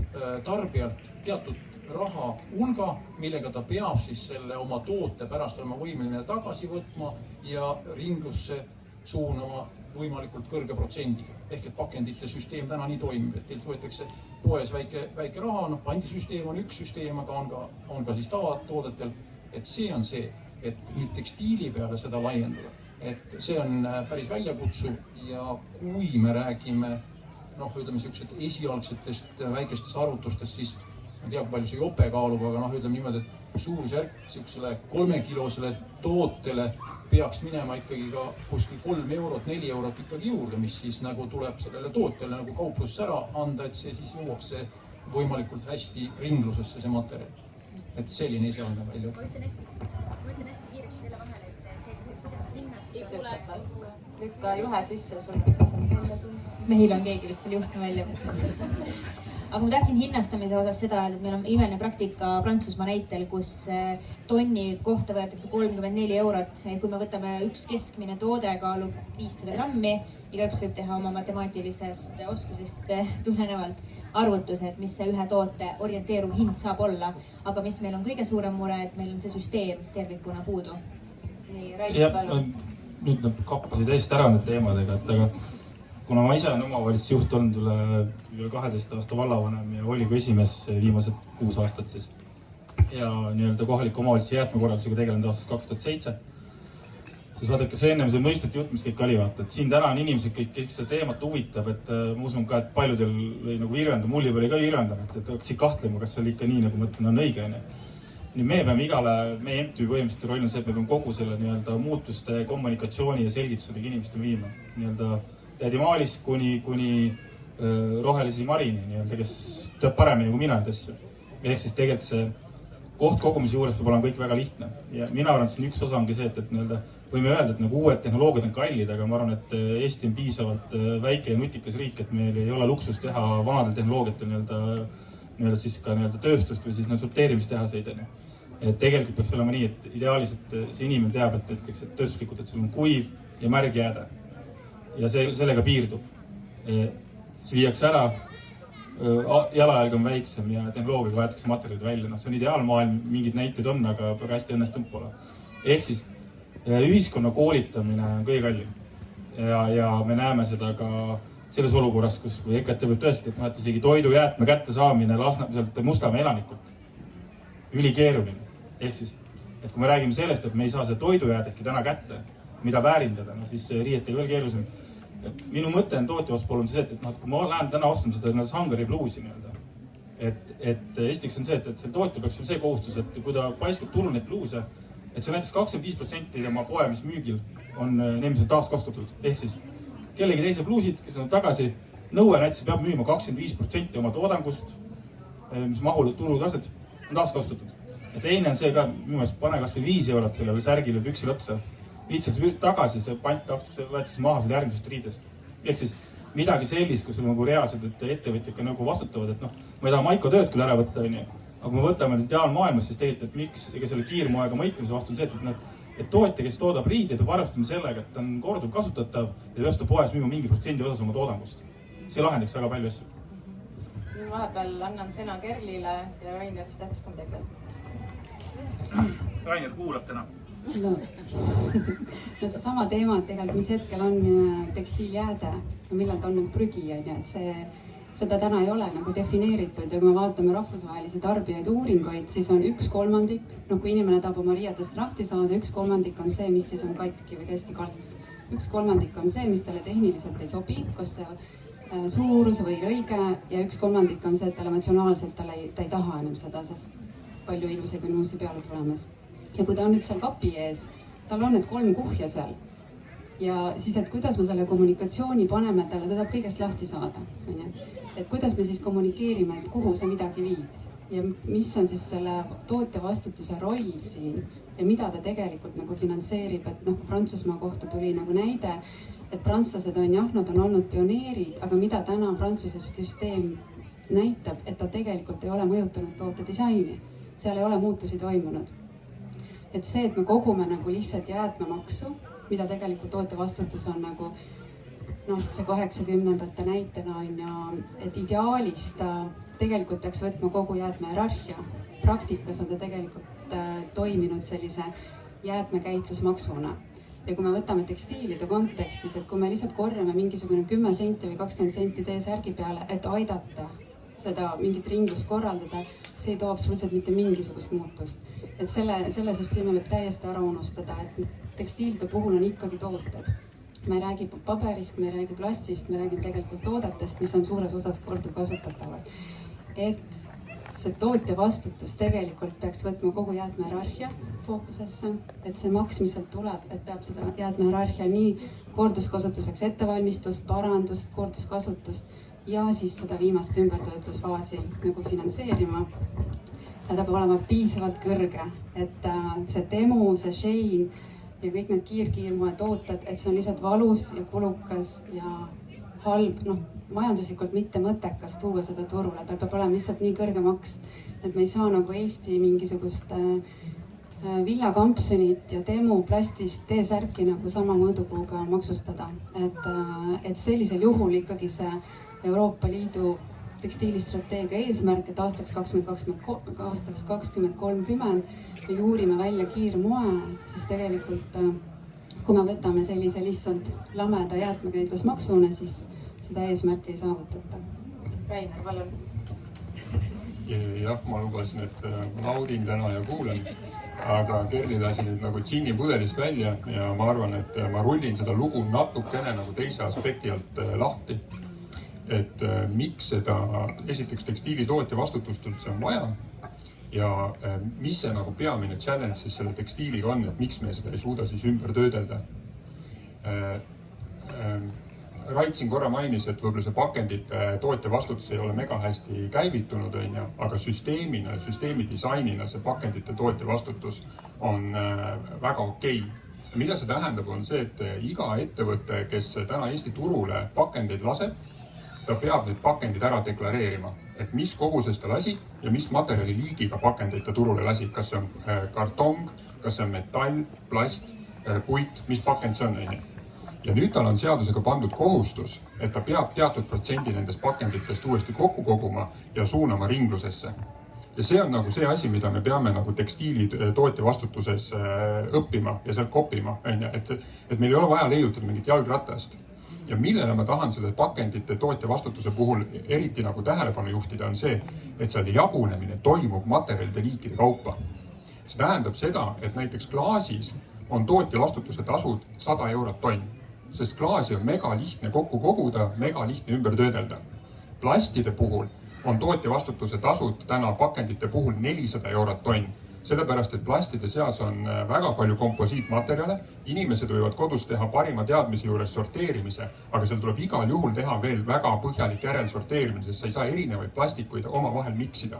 Speaker 9: tarbijalt teatud raha hulga, millega ta peab siis selle oma toote pärast olema võimeline tagasi võtma ja ringlusse suunama võimalikult kõrge protsendiga. Ehk et pakendite süsteem täna nii toimib, et teilt võetakse poes väike raha, pandisüsteem on üks süsteem, aga on ka siis tavatoodetel. Et see on see, et nüüd tekstiili peale seda laiendada. Et see on päris väljakutsuv ja kui me räägime ütleme siuksed esialgsetest väikestest arvutustest, siis ma ei tea, kui palju see jope kaalub, aga ütleme niimoodi, et suurusjärk siuksele 3-kilosele tootele peaks minema ikkagi ka kuskil 3 eurot, 4 eurot ikkagi juurde, mis siis nagu tuleb sellele tootele nagu kaupluses ära anda, et see siis jõuaks võimalikult hästi ringlusesse see materjal. Et selline esialgne välja.
Speaker 10: Ma ütlen hästi kiiresti selle vahele, et see, kuidas hinnast tuleb.
Speaker 1: Lükka juhe sisse, sul on see.
Speaker 4: Meil on keegi vist selle juhtme välja võtnud. Aga ma tahtsin hinnastamise osas seda, et meil on imeline praktika Prantsusmaa näitel, kus tonni kohta võetakse 34 eurot. Kui me võtame üks keskmine toode kaalub 500 grammi, igaüks võib teha oma matemaatilisest oskusest tulenevalt arvutused, mis see ühe toote orienteeruv hind saab olla. Aga mis meil on kõige suurem mure, et meil on see süsteem tervikuna puudu.
Speaker 1: Nii, Raid, palun.
Speaker 3: Nüüd nad kappasid eest ära need teemadega, aga kuna ma ise olen omavalitsusjuht olnud üle 12 aasta vallavanem ja volikogu esimees viimased 6 aastat siis. Ja kohaliku omavalitsuse jäätmekorraldusega tegelenud aastast 2007. Siis vaadake, see ennem see mõisteti jutt, mis kõik oli vaata. Et siin täna on inimesed kõik seda teemat huvitab, et ma usun ka, et paljudel või nagu virvendab, mulli peal ei ka virvendab, et hakkasid kahtlema, kas see oli ikka nii, nagu mõtlen, on õige. Nii me peame meie MTÜ põhimõtteliselt roll on see, et me peame kogu selle muutuste, kommunikatsiooni ja selgitusega inimestele viima. Tädi Maalist kuni rohelisi Marini, kes teab paremini kui mina neid asju. Ehk siis tegelikult see koht kogumise juures peab olema kõik väga lihtne. Ja mina arvan, et siin üks osa ongi see, et võime öelda, et uued tehnoloogiad on kallid, aga ma arvan, et Eesti on piisavalt väike ja nutikas riik, et meil ei ole luksus teha vanadel tehnoloogiatel siis ka tööstust või siis sorteerimistehaseid. et tegelikult peaks olema nii, et ideaalis, et see inimene teab, et näiteks, et tööstuslikult, et sul on kuiv ja märg jääde ja sellega piirdub. See viiakse ära, jalajälg on väiksem ja tehnoloogiaga vajatakse materjalid välja. See on ideaalmaailm, mingid näited on, aga väga hästi õnnestunud pole. Ehk siis ühiskonna koolitamine on kõige kallim. Ja me näeme seda ka selles olukorras, kus EKT võib tõesti, et isegi toidujäätme kätte saamine sealt Mustamäe elanikult. Ülikeeruline. Ehk siis, et kui me räägime sellest, et me ei saa seda toidujäädeki täna kätte, mida väärindada, siis riietega veel keerulisem. Minu mõte on tootjavastupool on see, et kui ma lähen täna ostma seda Sangari bluusi nii-öelda, et esiteks on see, et seal tootja peaks see kohustus, et kui ta paiskab turul neid bluuse, et see näiteks 25% tema poe, mis müügil on need, mis on taaskasutatud. Ehk siis kellegi teise bluusid, kes on tagasi, nõue näiteks peab müüma 25% oma toodangust, mis mahul turutaset on taaskasutatud. Ja teine on see ka, minu meelest pane kas või 5 eurot sellele särgile püksil otsa. Lihtsalt tagasi see pant võetakse maha selle järgmisest riidest. Ehk siis midagi sellist, kus on nagu reaalselt, et ettevõtjad ka nagu vastutavad, et ma ei taha Maiko tööd küll ära võtta, aga kui me võtame nüüd ideaalmaailmas, siis tegelikult, et miks ega selle kiirmoega mõitlemise vastu on see, et tootja, kes toodab riide, peab arvestama sellega, et ta on korduv kasutatav ja peab seda poes müüma mingi protsendi osas oma toodangust. See lahendaks väga palju asju.
Speaker 1: Nüüd vahepeal annan sõna Kerlile ja Rainer, mis tähtis ka midagi veel.
Speaker 3: Rainer kuulab täna.
Speaker 7: No seesama teema, et tegelikult mis hetkel on tekstiiljääde, millal ta on nagu prügi, et seda täna ei ole nagu defineeritud ja kui me vaatame rahvusvahelisi tarbijaid uuringuid, siis on 1/3, kui inimene tahab oma riietest lahti saada, 1/3 on see, mis siis on katki või tõesti kalts. 1/3 on see, mis talle tehniliselt ei sobi, kas see suurus või lõige ja 1/3 on see, et talle emotsionaalselt ta ei taha enam seda, sest palju ilusaid on uusi peale tulemas. Ja kui ta on nüüd seal kapi ees, tal on need 3 kuhja seal ja siis, et kuidas me selle kommunikatsiooni paneme, et talle tahab kõigest lahti saada, et kuidas me siis kommunikeerime, et kuhu sa midagi viid ja mis on siis selle tootja vastutuse roll siin ja mida ta tegelikult nagu finantseerib, et Prantsusmaa kohta tuli nagu näide, et prantslased on nad on olnud pioneerid, aga mida täna Prantsuse süsteem näitab, et ta tegelikult ei ole mõjutanud toote disaini, seal ei ole muutusi toimunud. Et see, et me kogume nagu lihtsalt jäätmemaksu, mida tegelikult tootja vastutus on nagu see 80ndate näitena on ja et ideaalis ta tegelikult peaks võtma kogu jäätmehierarhia. Praktikas on ta tegelikult toiminud sellise jäätmekäitlusmaksuna. Ja kui me võtame tekstiilide kontekstis, et kui me lihtsalt korjame mingisugune 10 senti või 20 senti T-särgi peale, et aidata seda mingit ringlust korraldada, see ei too absoluutselt mitte mingisugust muutust. Et selle süsteemi võib täiesti ära unustada, et tekstiilide puhul on ikkagi tooted. Me ei räägi paberist, me ei räägi plastist, me räägime tegelikult toodetest, mis on suures osas korduvkasutatavad. Et see tootja vastutus tegelikult peaks võtma kogu jäätmehierarhia fookusesse, et see maks, mis sealt tuleb, et peab seda jäätmehierarhia nii korduskasutuseks ettevalmistust, parandust, korduskasutust ja siis seda viimast ümbertöötlusfaasi nagu finantseerima. Ta peab olema piisavalt kõrge, et see demo, see shane ja kõik need kiirmoe tooted, et see on lihtsalt valus ja kulukas ja halb, majanduslikult mitte mõttekas tuua seda turule, tal peab olema lihtsalt nii kõrge maks, et me ei saa nagu Eesti mingisugust villakampsunit ja demo plastist T-särki nagu sama mõõdupuuga maksustada. Et sellisel juhul ikkagi see Euroopa Liidu tekstiilistrateegia eesmärk, et aastaks 2030 me juurime välja kiirmoe, siis tegelikult kui me võtame sellise lihtsalt lameda jäätmekäitlusmaksuna, siis seda eesmärki ei saavutata.
Speaker 1: Rainer, palun.
Speaker 11: Jah, ma lubasin, et naudin täna ja kuulan, aga Kerli lasi nüüd nagu džinni pudelist välja ja ma arvan, et ma rullin seda lugu natukene nagu teise aspekti alt lahti. Et miks seda esiteks tekstiilitootja vastutust üldse on vaja ja mis see nagu peamine challenge siis selle tekstiiliga on, et miks me seda ei suuda siis ümber töödelda. Rait siin korra mainis, et võib-olla see pakendite tootja vastutus ei ole mega hästi käivitunud, aga süsteemina, süsteemi disainina see pakendite tootja vastutus on väga okei. Mida see tähendab, on see, et iga ettevõte, kes täna Eesti turule pakendeid laseb, ta peab need pakendid ära deklareerima. et mis koguses ta lasi ja mis materjali liigiga pakendeid ta turule lasi. Kas see on kartong, kas see on metall, plast, puit, mis pakend see on, onju. Ja nüüd tal on seadusega pandud kohustus, et ta peab teatud protsendi nendest pakenditest uuesti kokku koguma ja suunama ringlusesse. Ja see on nagu see asi, mida me peame nagu tekstiilitootja vastutuses õppima ja sealt koppima, et meil ei ole vaja leiutada mingit jalgratast. Ja millele ma tahan selle pakendite tootja vastutuse puhul eriti nagu tähelepanu juhtida on see, et seal jagunemine toimub materjalide liikide kaupa. See tähendab seda, et näiteks klaasis on tootja vastutuse tasud 100 eurot tonn, sest klaasi on mega lihtne kokku koguda, mega lihtne ümber töödelda. Plastide puhul on tootja vastutuse tasud täna pakendite puhul 400 eurot tonn. Sellepärast, et plastide seas on väga palju komposiitmaterjale, inimesed võivad kodus teha parima teadmise juures sorteerimise, aga seal tuleb igal juhul teha veel väga põhjalik järelsorteerimine, sest sa ei saa erinevaid plastikuid omavahel miksida.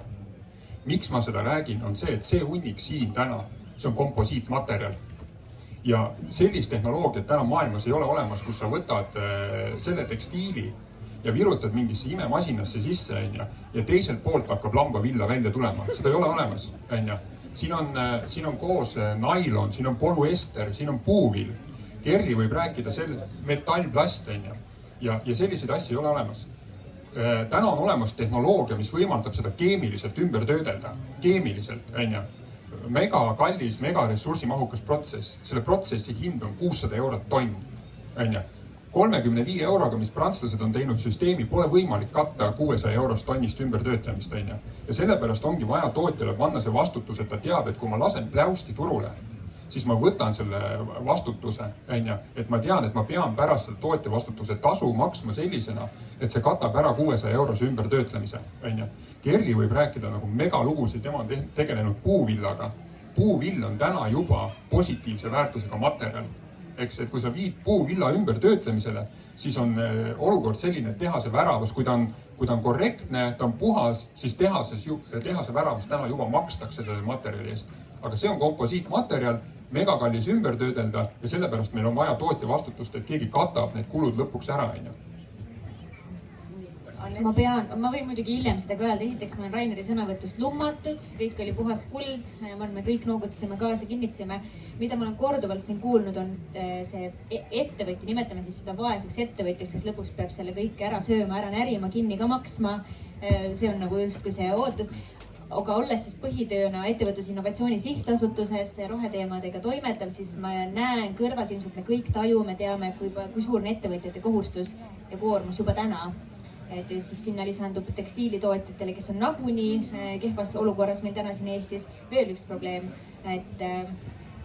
Speaker 11: Miks ma seda räägin, on see, et see hunnik siin täna, see on komposiitmaterjal. Ja sellist tehnoloogiat täna maailmas ei ole olemas, kus sa võtad selle tekstiili ja virutad mingisse imemasinasse sisse ja teiselt poolt hakkab lambavilla välja tulema. Seda ei ole olemas. Siin on koos nailon, siin on polüester, siin on puuvill. Kerli võib rääkida metallplast ja selliseid asju ei ole olemas. Täna on olemas tehnoloogia, mis võimaldab seda keemiliselt ümber töödelda. Keemiliselt, mega kallis, mega ressursimahukas protsess. Selle protsessi hind on 600 eurot tonn. 35 euroga, mis prantslased on teinud süsteemi, pole võimalik katta 600 eurost tonnist ümbertöötlemist. Ja sellepärast ongi vaja tootjale panna see vastutus, et ta teab, et kui ma lasen pläusti turule, siis ma võtan selle vastutuse, et ma tean, et ma pean pärast selle tootja vastutuse tasu maksma sellisena, et see katab ära 600 eurose ümbertöötlemise. Kerli võib rääkida nagu megalugusid, tema on tegelenud puuvillaga. Puuvill on täna juba positiivse väärtusega materjal. Eks, et kui sa viid puuvilla ümbertöötlemisele, siis on olukord selline, et tehase väravus, kui ta on korrektne, ta on puhas, siis tehase väravus täna juba makstakse selle materjali eest. Aga see on komposiitmaterjal, megakallis ümbertöödelda ja sellepärast meil on vaja tootja vastutust, et keegi katab need kulud lõpuks ära.
Speaker 10: Ma võin muidugi hiljem seda ka öelda. Esiteks ma olen Raineri sõnavõtust lummatud, kõik oli puhas kuld, me kõik noogutasime kaasa, kinnitasime. Mida ma olen korduvalt siin kuulnud on see ettevõtja, nimetame siis seda vaeseks ettevõtjaks, kes lõpuks peab selle kõik ära sööma, ära närima, kinni ka maksma. See on nagu justkui see ootus. Aga olles siis põhitööna ettevõtlusinnovatsiooni sihtasutuses roheteemadega toimetav, siis ma näen kõrvalt, ilmselt me kõik tajume, teame, kui suur on ettevõtjate kohustus ja koormus juba täna. Et siis sinna lisandub tekstiilitootjatele, kes on nagunii kehvas olukorras meil täna siin Eestis. Veel üks probleem, et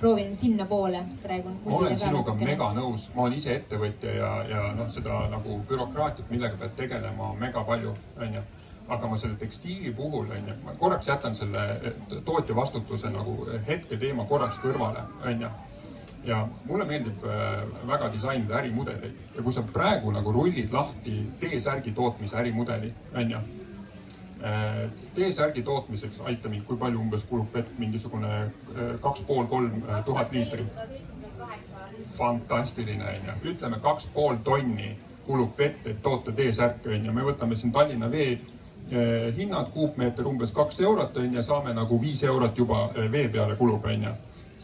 Speaker 10: proovin sinna poole praegu.
Speaker 11: Ma olen sinuga mega nõus. Ma olen ise ettevõtja ja seda nagu bürokraatiat, millega pead tegelema mega palju. Aga ma selle tekstiili puhul, ma korraks jätan selle tootja vastutuse nagu hetke teema korraks kõrvale. Ja mulle meeldib väga disainida ärimudeleid. Ja kui sa praegu nagu rullid lahti T-särgi tootmise ärimudeli, T-särgi tootmiseks aita mind, kui palju umbes kulub vett, mingisugune 2,5–3 tuhat liitri. Fantastiline. Ütleme 2,5 tonni kulub vett, et toota T-särk. Me võtame siin Tallinna vee hinnad, kuupmeeter umbes 2 eurot ja saame nagu 5 eurot juba vee peale kulub.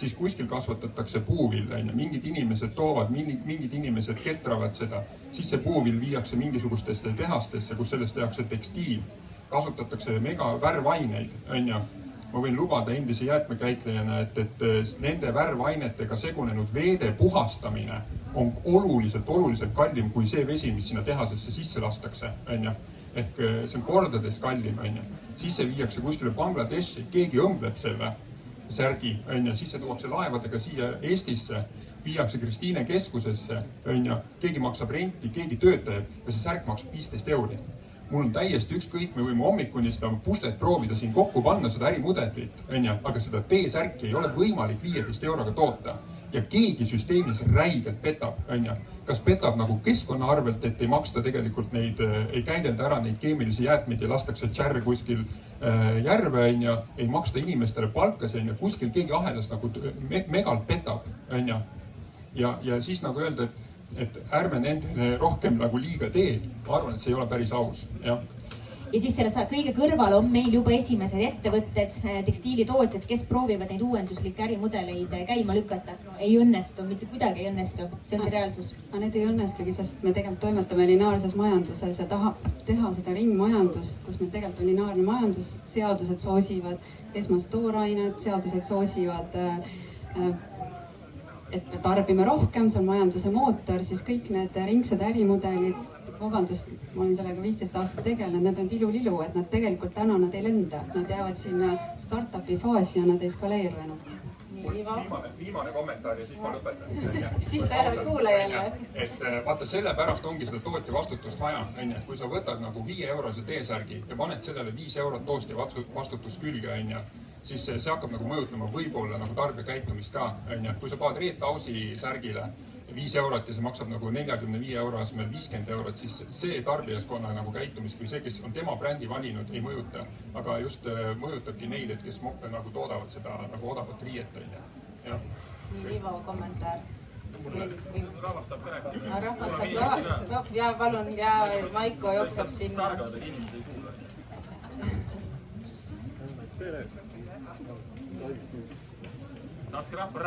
Speaker 11: Siis kuskil kasvatatakse puuvill, mingid inimesed toovad, mingid inimesed ketravad seda, siis see puuvill viiakse mingisugustesse tehastesse, kus sellest tehakse tekstiil, kasutatakse mega värvaineid. Ma võin lubada endise jäätmekäitlejana, et nende värvainetega segunenud veede puhastamine on oluliselt kallim kui see vesi, mis sinna tehasesse sisse lastakse. Ehk see on kordades kallim. Siis see viiakse kuskile Bangladeshi, keegi õmbleb selle särgi, siis see tuuakse laevadega siia Eestisse, viiakse Kristiine keskusesse, keegi maksab renti, keegi töötajab ja see särk maksab 15 euri. Mul on täiesti ükskõik, me võime hommikuni seda puslet proovida siin kokku panna, seda ärimudelit, aga seda T-särki ei ole võimalik 15 euroga toota. Ja keegi süsteemis räigelt petab. Kas petab nagu keskkonna arvelt, et ei maksta tegelikult neid, ei käidelda ära neid keemilisi jäätmeid ja lastakse tšärr kuskil järve, ei maksta inimestele palkasi, kuskil keegi ahelas nagu megalt petab. Ja siis nagu öelda, et ärme nendele rohkem nagu liiga tee. Ma arvan, et see ei ole päris aus.
Speaker 10: ja siis selle kõige kõrval on meil juba esimesed ettevõtted, tekstiilitootjad, kes proovivad neid uuenduslikke ärimudeleid käima lükata. Ei õnnestu, mitte kuidagi ei õnnestu, see on see reaalsus.
Speaker 7: Aga need ei õnnestugi, sest me tegelikult toimetame lineaarses majanduses ja tahab teha seda ringmajandust, kus meil tegelikult on lineaarne majandus, seadused soosivad esmast toorainet, seadused soosivad, et me tarbime rohkem, see on majanduse mootor, siis kõik need ringsed ärimudelid, vabandust, ma olen sellega 15 aastat tegelenud, need on tilulilu, et nad tegelikult täna nad ei lenda, nad jäävad sinna startupi faasi ja nad ei skaleeru enam.
Speaker 11: Viimane kommentaar ja siis ma lõpetan.
Speaker 1: Siis sa järve kuule jälle.
Speaker 11: Et vaata, sellepärast ongi seda tootja vastutust vaja, kui sa võtad nagu 5 eurose T-särgi ja paned sellele 5 eurot tootja vastutust külge, siis see hakkab nagu mõjutama võib-olla nagu tarbija käitumist ka, kui sa paned Reet Ausi särgile 5 eurot ja see maksab nagu 45 euro asemel 50 eurot, siis see tarbijaskonna nagu käitumist või see, kes on tema brändi valinud, ei mõjuta. Aga just mõjutabki neid, et kes nagu toodavad seda nagu odavat riiet.
Speaker 1: Ivo kommentaar. Rahvastab ka. Ja palun, ja Maiko jookseb sinna.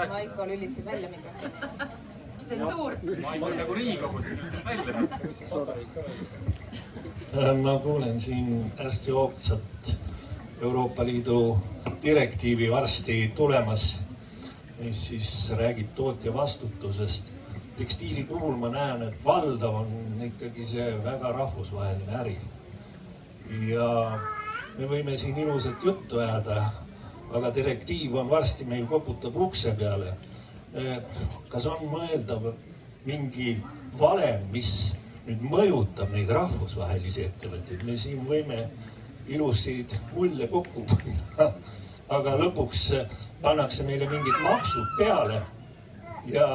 Speaker 1: Maiko lülitsid välja mikrofoni. Tsensuur.
Speaker 12: Maiko nagu Riigikogus välja.
Speaker 13: Ma kuulen siin hästi hoogsat Euroopa Liidu direktiivi varsti tulemas, mis siis räägib tootja vastutusest. Tekstiili puhul ma näen, et valdav on ikkagi see väga rahvusvaheline äri. Ja me võime siin ilusat juttu ajada, aga direktiiv on varsti meil koputab ukse peale. Kas on mõeldav mingi valem, mis nüüd mõjutab neid rahvusvahelisi ettevõtteid? Me siin võime ilusid mulje kokku panna, aga lõpuks pannakse meile mingid maksud peale ja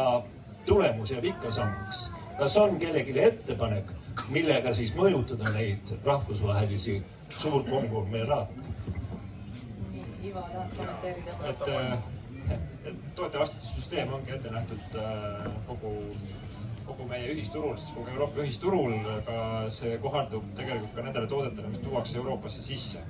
Speaker 13: tulemus jääb ikka samaks. Kas on kellelegi ettepanek, millega siis mõjutada neid rahvusvahelisi suurkonglomeraate?
Speaker 1: Ivo tahab kommenteerida.
Speaker 2: Tootja vastutussüsteem ongi ette nähtud kogu meie ühisturul, siis kogu Euroopa ühisturul, aga see kohaldub tegelikult ka nendele toodetele, mis tuuakse Euroopasse sisse.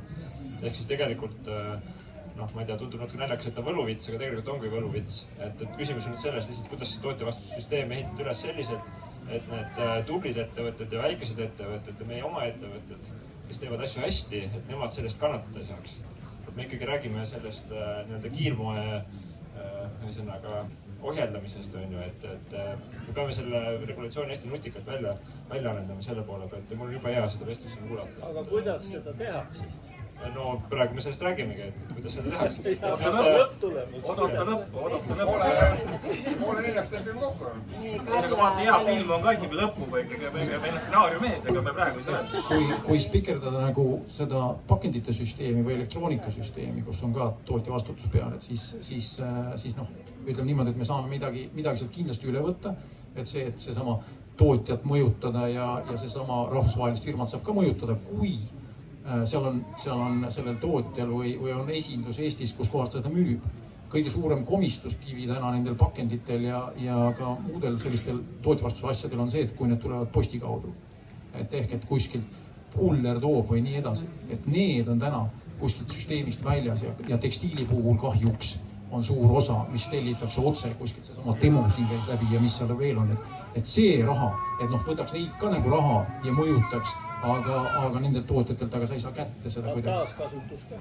Speaker 2: Ehk siis tegelikult, ma ei tea, tundub natuke naljakas, et on võluvits, aga tegelikult ongi võluvits. Et küsimus on nüüd selles lihtsalt, kuidas see tootja vastutussüsteem ehitati üles selliselt, et need tublid ettevõtted ja väikesed ettevõtted ja meie oma ettevõtted, kes teevad asju hästi, et nemad sellest kannatada ei saaks. Me ikkagi räägime sellest kiirmoe ohjeldamisest, et me peame selle regulatsiooni hästi nutikalt välja arendama selle poole pealt ja mul on juba hea seda vestlust kuulata.
Speaker 14: Aga kuidas seda tehakse?
Speaker 2: No praegu me sellest räägimegi, et kuidas seda tehakse.
Speaker 12: Odota lõppu.
Speaker 11: Poole 4 lepime kokku.
Speaker 12: Vaata, hea film on ka ikkagi lõppu või meil on stsenaarium ees, aga me praegu ei saa.
Speaker 9: Kui spikerdada nagu seda pakendite süsteemi või elektroonikasüsteemi, kus on ka tootja vastutus peal, et siis ütleme niimoodi, et me saame midagi sealt kindlasti üle võtta, et seesama tootjat mõjutada ja seesama rahvusvahelist firmat saab ka mõjutada, kui seal on sellel tootjal või on esindus Eestis, kus kohast seda müüb. Kõige suurem komistuskivi täna nendel pakenditel ja ka muudel sellistel tootjavastuse asjadel on see, et kui need tulevad posti kaudu. Ehk et kuskilt kuller toob või nii edasi. Et need on täna kuskilt süsteemist väljas ja tekstiili puhul kahjuks on suur osa, mis tellitakse otse kuskilt oma demo siin käis läbi ja mis seal veel on. Et see raha, et võtaks neid ka nagu raha ja mõjutaks, aga nendelt tootjatelt, aga sa ei saa kätte seda kuidagi.
Speaker 14: Taaskasutus ka?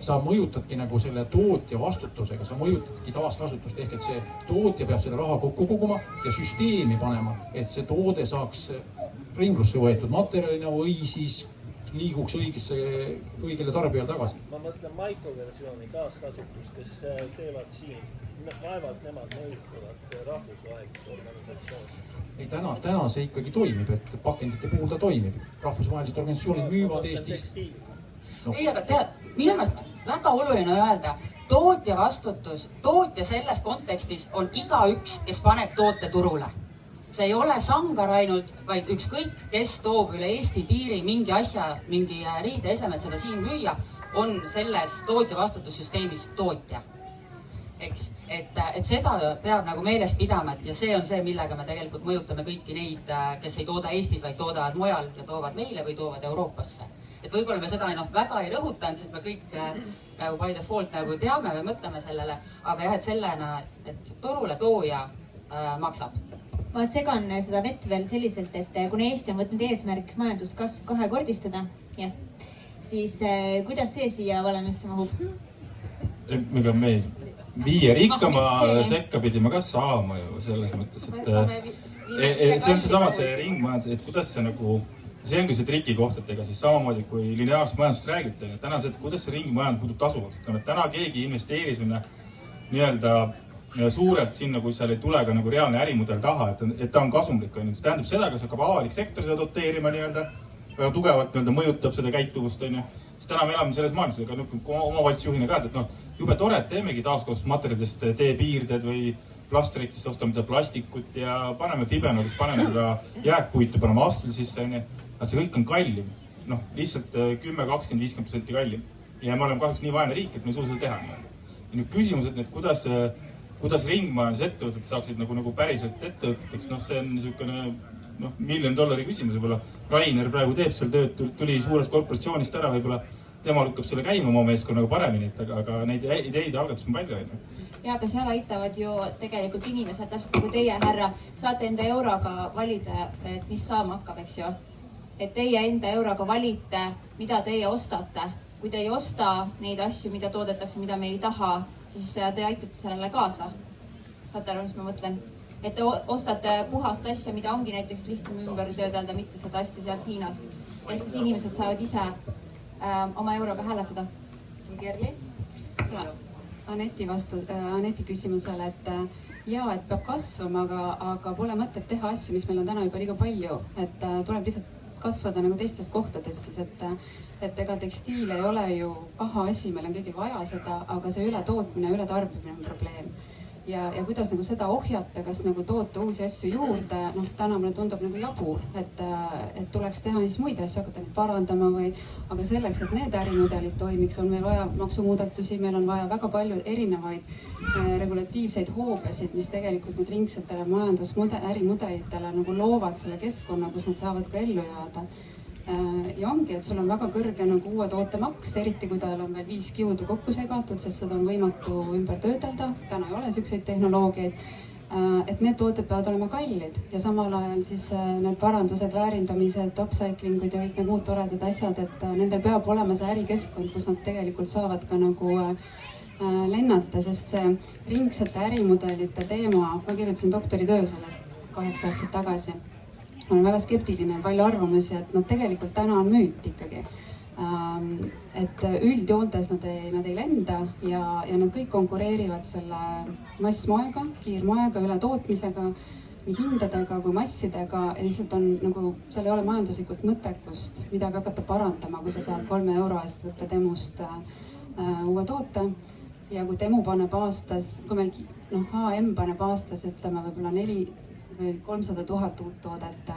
Speaker 9: Sa mõjutadki nagu selle tootja vastutusega, sa mõjutadki taaskasutust ehk et see tootja peab selle raha kokku koguma ja süsteemi panema, et see toode saaks ringlusse võetud materjalina või siis liiguks õigele tarbijale tagasi.
Speaker 14: Ma mõtlen Maiko versiooni taaskasutust, kes teevad siin, vaevalt nemad mõjutavad rahvusvahelist organisatsiooni.
Speaker 9: Ei, täna see ikkagi toimib, et pakendite puhul ta toimib. Rahvusvahelised organisatsioonid müüvad Eestis.
Speaker 5: Ei, aga tead, minu meelest väga oluline öelda, tootja vastutus, tootja selles kontekstis on igaüks, kes paneb toote turule. See ei ole sangar ainult, vaid ükskõik, kes toob üle Eesti piiri mingi asja, mingi riide esemel seda siin müüa, on selles tootja vastutussüsteemis tootja. eks, et seda peab nagu meeles pidama ja see on see, millega me tegelikult mõjutame kõiki neid, kes ei tooda Eestis, vaid toodavad mujal ja toovad meile või toovad Euroopasse. Et võib-olla me seda väga ei rõhutanud, sest me kõik nagu by default nagu teame või mõtleme sellele, aga jah, et sellena, et turule tooja maksab.
Speaker 10: Ma segan seda vett veel selliselt, et kuna Eesti on võtnud eesmärgiks majanduskasv 2-kordistada, jah, siis kuidas see siia valemisse mahub?
Speaker 3: Ega meil 5 rikkama sekka pidime ka saama ju selles mõttes, et see on seesama see ringmajandus, et kuidas see nagu, see ongi see triki koht, et ega siis samamoodi kui lineaarsest majandusest räägite, täna see, et kuidas see ringmajandus muutub tasuvaks, et täna keegi investeeris nii-öelda suurelt sinna, kui seal ei tule ka nagu reaalne ärimudel taha, et ta on kasumlik, on ju. See tähendab seda, kas hakkab avalik sektor seda doteerima nii-öelda, väga tugevalt nii-öelda mõjutab seda käituvust, on ju. Siis täna me elame selles maailmas, ega omavalitsusjuhina ka, et jube tore, et teemegi taaskasutusmaterjalidest teepiirded või plastrit, siis ostame plastikut ja paneme fibenolis, paneme seda jääkpuitu, paneme astmel sisse, on ju. Aga see kõik on kallim. Lihtsalt 10, 20, 50% kallim. Ja me oleme kahjuks nii vaene riik, et me ei suuda seda teha. Ja nüüd küsimus, et kuidas ringmajandus ettevõtted saaksid nagu päriselt ettevõteteks, see on niisugune $1 miljon küsimus võib-olla. Rainer praegu teeb seal tööd, tuli suurest korporatsioonist ära, võib-olla tema lükkab selle käima oma meeskonnaga paremini, aga neid ideid ja algatusi on palju.
Speaker 4: Ja, aga seal aitavad ju tegelikult inimesed, täpselt nagu teie, härra, saate enda euroga valida, et mis saama hakkab, eks ju. Et teie enda euroga valite, mida teie ostate. Kui te ei osta neid asju, mida toodetakse, mida me ei taha, siis te aitate sellele kaasa. Saate aru, mis ma mõtlen? Et te ostate puhast asja, mida ongi näiteks lihtsam ümber töödelda, mitte seda asja sealt Hiinast. Ehk siis inimesed saavad ise oma euroga hääletada. Kerli?
Speaker 7: Aneti küsimusele, et et peab kasvama, aga pole mõtet teha asju, mis meil on täna juba liiga palju. Et tuleb lihtsalt kasvada nagu teistes kohtades siis, et ega tekstiil ei ole ju paha asi, meil on kõigil vaja seda, aga see ületootmine, ületarbimine on probleem. Ja kuidas nagu seda ohjata, kas nagu toota uusi asju juurde, täna mulle tundub nagu jabur, et tuleks teha siis muid asju, hakata neid parandama aga selleks, et need ärimudelid toimiks, on meil vaja maksumuudatusi, meil on vaja väga palju erinevaid regulatiivseid hoobasid, mis tegelikult nüüd ringsetele ärimudelitele nagu loovad selle keskkonna, kus nad saavad ka ellu jääda. Ja ongi, et sul on väga kõrge nagu uue tootemaks, eriti kui tal on veel 5 kiudu kokku segatud, sest seda on võimatu ümber töödelda. Täna ei ole selliseid tehnoloogiaid, et need tooted peavad olema kallid ja samal ajal siis need parandused, väärindamised, upcyclingud ja kõik need muud toredad asjad, et nendel peab olema see ärikeskkond, kus nad tegelikult saavad ka nagu lennata, sest see ringsete ärimudelite teema, ma kirjutasin doktoritöö sellest 8 aastat tagasi. Olen väga skeptiline, palju arvamusi, et nad tegelikult täna on müüt ikkagi. Et üldjoontes nad ei lenda ja nad kõik konkureerivad selle massmoega, kiirmoega, ületootmisega, nii hindadega kui massidega ja lihtsalt on nagu, seal ei ole majanduslikult mõttekust midagi hakata parandama, kui sa saad 3 euro eest võtta temust uue toote. Ja kui temu paneb aastas, kui meil H&M paneb aastas, ütleme võib-olla 4 või 300 000 uut toodet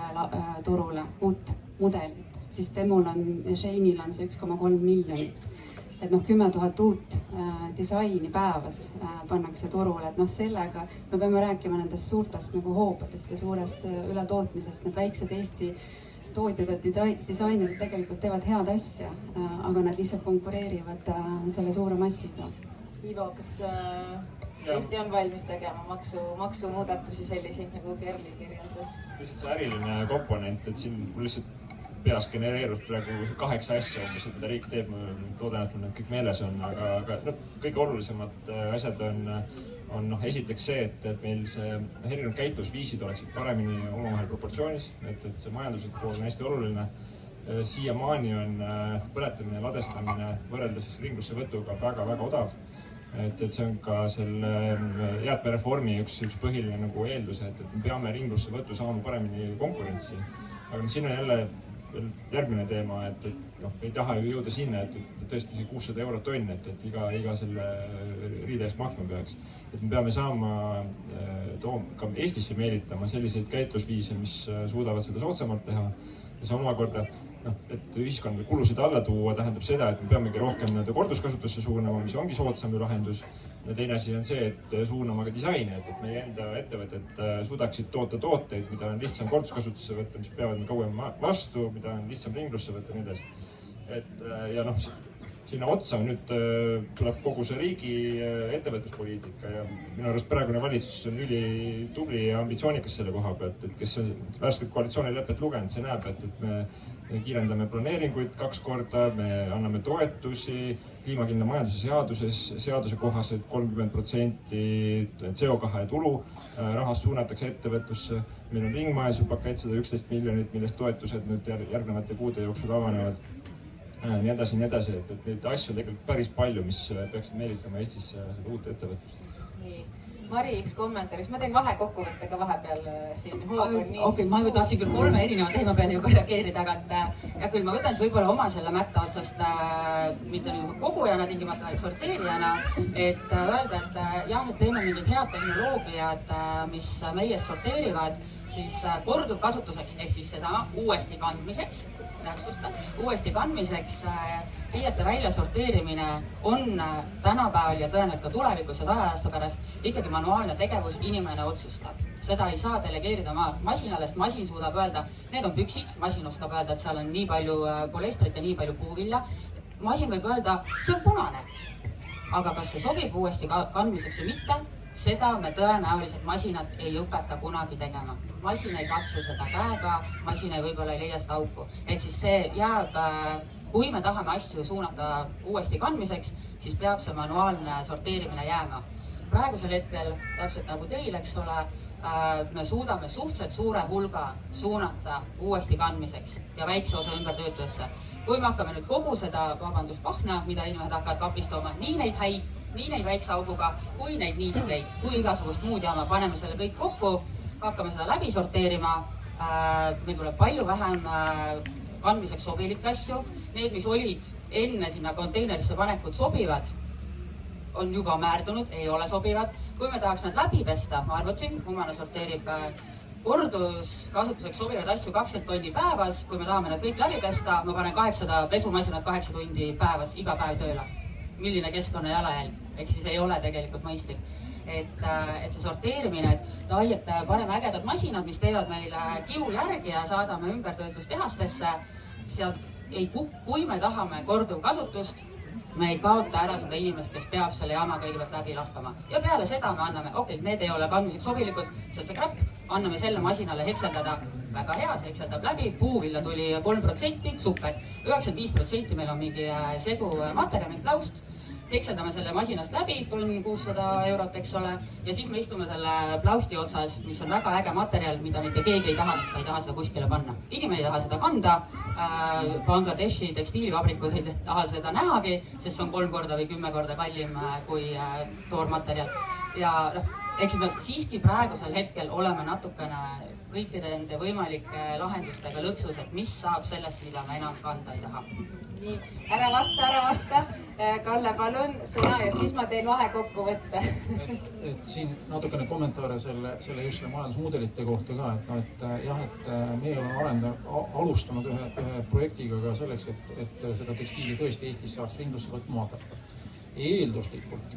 Speaker 7: turule, uut mudelit, siis temul on ja Shane'il on see 1,3 miljonit. Et 10 000 uut disaini päevas pannakse turule, et sellega me peame rääkima nendest suurtest nagu hoobadest ja suurest ületootmisest. Need väiksed Eesti tootjad ja disainerid tegelikult teevad head asja, aga nad lihtsalt konkureerivad selle suure massiga.
Speaker 1: Ivo, kas Eesti on valmis tegema maksumuudatusi selliseid, nagu Kerli kirjeldas? Lihtsalt see äriline komponent, et siin mul lihtsalt peas genereerus praegu 8 asja, mida riik teeb, ma loodan, et mul need kõik meeles on, aga kõige olulisemad asjad on esiteks see, et meil see erinevad käitumisviisid oleksid paremini omavahel proportsioonis, et see majanduslik pool on hästi oluline. Siiamaani on põletamine ja ladestamine võrreldes ringlusse võtuga väga-väga odav. Et see on ka selle jäätmereformi üks põhiline nagu eeldus, et me peame ringlusse võttu saama paremini konkurentsi. Aga siin on jälle järgmine teema, et ei taha ju jõuda sinna, et tõesti see 600 eurot tonn, et iga selle riide eest maksma peaks. Et me peame saama ka Eestisse meelitama selliseid käitlusviise, mis suudavad seda soodsamalt teha. Ja see omakorda
Speaker 2: et ühiskondade kulusid alla tuua, tähendab seda, et me peamegi rohkem korduskasutusse suunama, mis ongi soodsam lahendus. Ja teine asi on see, et suunama ka disaini, et meie enda ettevõtted suudaksid toota tooteid, mida on lihtsam korduskasutusse võtta, mis peavad kauem vastu, mida on lihtsam ringlusse võtta ja nii edasi. Ja sinna otsa nüüd tuleb kogu see riigi ettevõtluspoliitika ja minu arust praegune valitsus on ülitubli ja ambitsioonikas selle koha pealt, et kes on värskelt koalitsioonilepet lugenud, see näeb, et me kiirendame planeeringuid 2 korda, me anname toetusi, kliimakindla majanduse seaduse kohaselt 30% CO2 tulu rahast suunatakse ettevõtlusse. Meil on ringmajanduse pakett 111 miljonit, millest toetused nüüd järgnevate kuude jooksul avanevad. Nii edasi, et neid asju tegelikult päris palju, mis peaksid meelitama Eestisse seda uut ettevõtlust.
Speaker 1: Nii. Mari, üks kommentaar, ma teen vahekokkuvõtte ka vahepeal siin.
Speaker 5: Okei, ma tahtsin küll 3 erineva teema peale juba reageerida, aga ja küll ma võtan siis võib-olla oma selle mätta otsast, mitte nüüd kogujana tingimata, vaid sorteerijana, et öelda, et jah, et teeme mingid head tehnoloogiad, mis meies sorteerivad, siis korduvkasutuseks ehk siis sedama uuesti kandmiseks, uuesti kandmiseks riiete välja sorteerimine on tänapäeval ja tõenäoliselt ka tulevikus ja 100 aasta pärast ikkagi manuaalne tegevus, inimene otsustab. Seda ei saa delegeerida masinale, sest masin suudab öelda, need on püksid, masin oskab öelda, et seal on nii palju polestrit ja nii palju puuvilla. Masin võib öelda, see on punane, aga kas see sobib uuesti kandmiseks või mitte, seda me tõenäoliselt masinat ei õpeta kunagi tegema. Masin ei katsu seda käega, masin võib-olla ei leia seda auku. Et siis see jääb, kui me tahame asju suunata uuesti kandmiseks, siis peab see manuaalne sorteerimine jääma. Praegusel hetkel, täpselt nagu teil, eks ole, me suudame suhteliselt suure hulga suunata uuesti kandmiseks ja väikse osa ümbertöötlusse. Kui me hakkame nüüd kogu seda, pahna, mida inimesed hakkavad kapist tooma, nii neid häid, nii neid väikse auguga, kui neid niiskleid, kui igasugust muud jaama, paneme selle kõik kokku, hakkame seda läbi sorteerima, meil tuleb palju vähem kandmiseks sobilikke asju, need, mis olid enne sinna konteinerisse panekut sobivad, on juba määrdunud, ei ole sobivad. Kui me tahaks nad läbi pesta, ma arvutasin, Humana sorteerib korduskasutuseks sobivaid asju 20 tonni päevas, kui me tahame nad kõik läbi pesta, ma panen 800 pesumasinat 8 tundi päevas, iga päev tööle. Milline keskkonna jalajälg, ehk siis ei ole tegelikult mõistlik. Et see sorteerimine, et paneme ägedad masinad, mis teevad meile kiu järgi ja saadame ümbertöötlustehastesse, sealt kui me tahame korduvkasutust, me ei kaota ära seda inimest, kes peab selle jama kõigepealt läbi lahkama. Ja peale seda me anname, need ei ole kandmiseks sobilikud, see on see krapp, anname selle masinale hekseldada. Väga hea, see hekseldab läbi, puuvilla tuli 3%, super. 95% meil on mingi segu materjal, mingi plaust. Hekseldame selle masinast läbi, tonn 600 €, eks ole. Ja siis me istume selle plausti otsas, mis on väga äge materjal, mida mitte keegi ei taha, sest ta ei taha seda kuskile panna. Inimene ei taha seda kanda, Bangladeshi tekstiilivabrikud ei taha seda nähagi, sest see on 3 korda või 10 korda kallim kui toormaterjal. Ja eks me siiski praegusel hetkel oleme natukene kõikide nende võimalike lahendustega lõksus, et mis saab sellest, mida me enam kanda ei taha.
Speaker 1: Nii, ära vasta. Kalle, palun sõna ja siis ma teen vahekokkuvõtte.
Speaker 9: Et siin natukene kommentaare selle just majandusmudelite kohta ka, et jah, et meie oleme alustanud ühe projektiga ka selleks, et seda tekstiili tõesti Eestis saaks ringlusse võtma hakata. Eelduslikult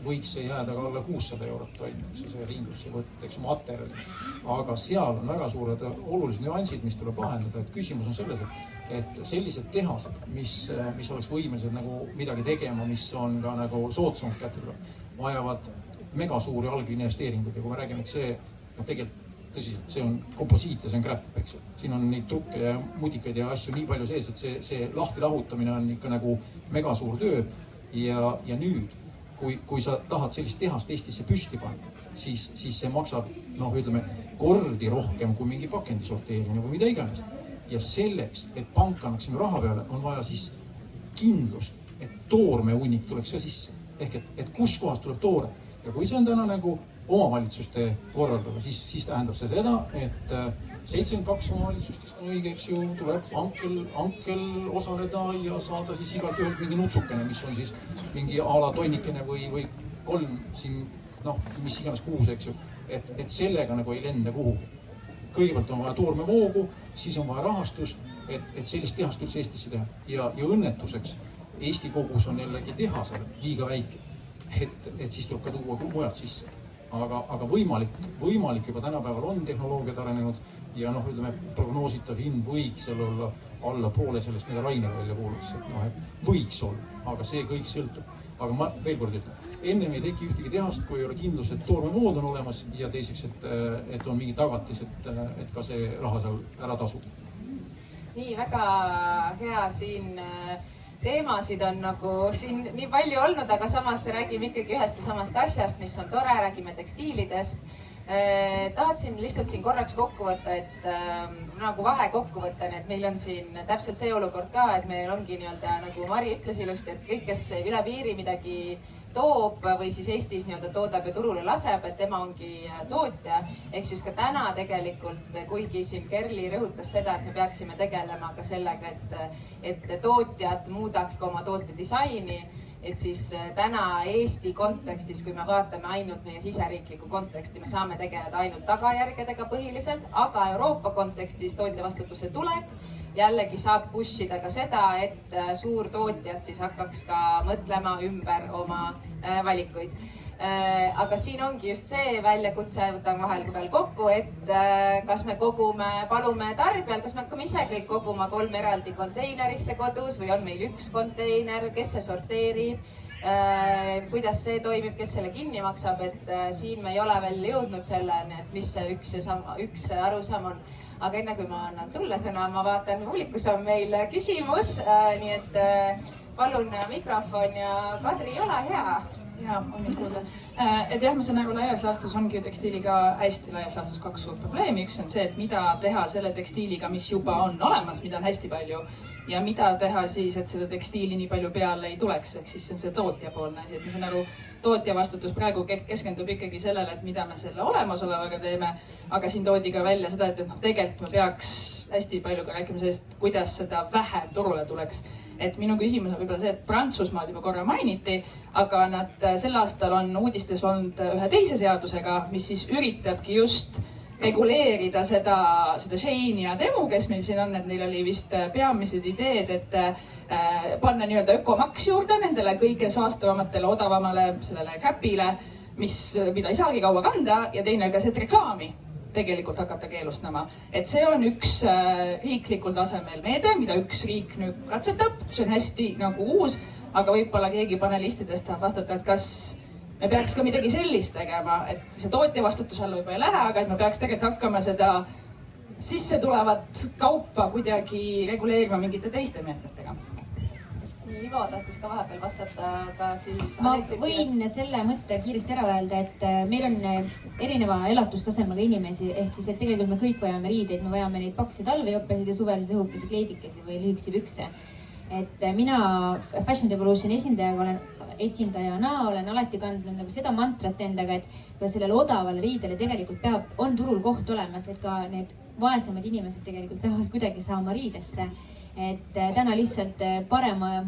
Speaker 9: võiks see jääda ka alla 600 € tonn, see ringlusse võtta, eks materjali. Aga seal on väga suured olulised nüansid, mis tuleb lahendada, et küsimus on selles, et sellised tehased, mis oleks võimelised nagu midagi tegema, mis on ka nagu soodsamalt kätte tuleb, vajavad mega suuri alginvesteeringuid ja kui me räägime, et see tegelikult tõsiselt, see on komposiit ja see on kräpp, eks ju. Siin on neid trukke ja mudikaid ja asju nii palju sees, et see lahti lahutamine on ikka nagu mega suur töö ja nüüd, kui sa tahad sellist tehast Eestisse püsti panna, siis see maksab, ütleme, kordi rohkem kui mingi pakendi sorteerimine või mida iganes. Ja selleks, et pank annaks sinna raha peale, on vaja siis kindlust, et toorme hunnik tuleks ka sisse. Ehk et kus kohast tuleb toore. Ja kui see on täna nagu omavalitsuste korraldada, siis tähendab see seda, et 72 omavalitsustest on õige, eks ju, tuleb ankel osaleda ja saada siis igalt ühelt mingi nutsukene, mis on siis mingi ala tonnikene või 3 siin, mis iganes kuus, eks ju. Et sellega nagu ei lenda kuhugi. Kõigepealt on vaja toormevoogu, siis on vaja rahastust et sellist tehast üldse Eestisse teha. Ja õnnetuseks Eesti kogus on jällegi tehasel liiga väike, et siis tuleb ka tuua mujalt sisse. Aga võimalik juba tänapäeval on tehnoloogiad arenenud ja ütleme, prognoositav hind võiks seal olla alla poole sellest, mida Rainer välja kuulutas. Et võiks olla, aga see kõik sõltub. Aga ma veel kord ütlen, ennem ei teki ühtegi tehast, kui ei ole kindlus, et toormevood on olemas ja teiseks, et on mingi tagatis, et ka see raha seal ära tasub.
Speaker 1: Nii, väga hea siin teemasid on nagu siin nii palju olnud, aga samas räägime ikkagi ühest ja samast asjast, mis on tore, räägime tekstiilidest. Tahtsin lihtsalt siin korraks kokku võtta, et nagu vahe kokku võtta, et meil on siin täpselt see olukord ka, et meil ongi nii-öelda, nagu Mari ütles ilusti, et kõik, kes üle piiri midagi toob või siis Eestis nii-öelda toodab ja turule laseb, et tema ongi tootja. Ehk siis ka täna tegelikult, kuigi siin Kerli rõhutas seda, et me peaksime tegelema ka sellega, et tootjad muudaks ka oma toote disaini, et siis täna Eesti kontekstis, kui me vaatame ainult meie siseriiklikku konteksti, me saame tegeleda ainult tagajärgedega põhiliselt, aga Euroopa kontekstis tootjavastutuse tulek jällegi saab pushida ka seda, et suurtootjad siis hakkaks ka mõtlema ümber oma valikuid. Aga siin ongi just see väljakutse, võtan vahel veel kokku, et kas me palume tarbijal, kas me hakkame ise kõik koguma 3 eraldi konteinerisse kodus või on meil üks konteiner, kes see sorteerib, kuidas see toimib, kes selle kinni maksab, et siin me ei ole veel jõudnud selleni, et mis see üks arusaam on. Aga enne kui ma annan sulle sõna, ma vaatan, publikus on meil küsimus, nii et palun mikrofon ja Kadri, ole hea.
Speaker 15: Jaa, on mind kuulda. Et jah, ma saan aru, laias laastus ongi ju tekstiiliga hästi laias laastus 2 suurt probleemi. Üks on see, et mida teha selle tekstiiliga, mis juba on olemas, mida on hästi palju ja mida teha siis, et seda tekstiili nii palju peale ei tuleks, ehk siis see on see tootjapoolne asi, et ma saan aru, tootja vastutus praegu keskendub ikkagi sellele, et mida me selle olemasolevaga teeme, aga siin toodi ka välja seda, et tegelikult me peaks hästi palju ka rääkima sellest, kuidas seda vähem turule tuleks. Et minu küsimus on võib-olla see, et Prantsusmaad juba korra mainiti, aga nad sel aastal on uudistes olnud ühe teise seadusega, mis siis üritabki just reguleerida seda Sheini ja Temu, kes meil siin on, et neil oli vist peamised ideed, et panna nii-öelda ökomaks juurde nendele kõige saastavamatele, odavamale sellele käpile, mida ei saagi kaua kanda ja teine ka see reklaami tegelikult hakata keelustama. Et see on üks riiklikul tasemel meede, mida üks riik nüüd katsetab, see on hästi nagu uus, aga võib-olla keegi panelistidest tahab vastata, et kas me peaks ka midagi sellist tegema, et see tootja vastutuse alla võib-olla ei lähe, aga et me peaks tegelikult hakkama seda sisse tulevat kaupa kuidagi reguleerima mingite teiste meetmetega.
Speaker 1: Ivo tahtis ka vahepeal vastata, aga siis...
Speaker 10: Ma võin selle mõtte kiiresti ära öelda, et meil on erineva elatustasemega inimesi, ehk siis, et tegelikult me kõik vajame riideid, me vajame neid pakse talvejoppesid ja suvelisi õhukesi kleidikesi või lühikesi pükse. Et mina Fashion Revolution esindajana olen alati kandnud nagu seda mantrat endaga, et ka sellele odavale riidele tegelikult on turul koht olemas, et ka need vaesemad inimesed tegelikult peavad kuidagi saama riidesse. Et täna lihtsalt paremal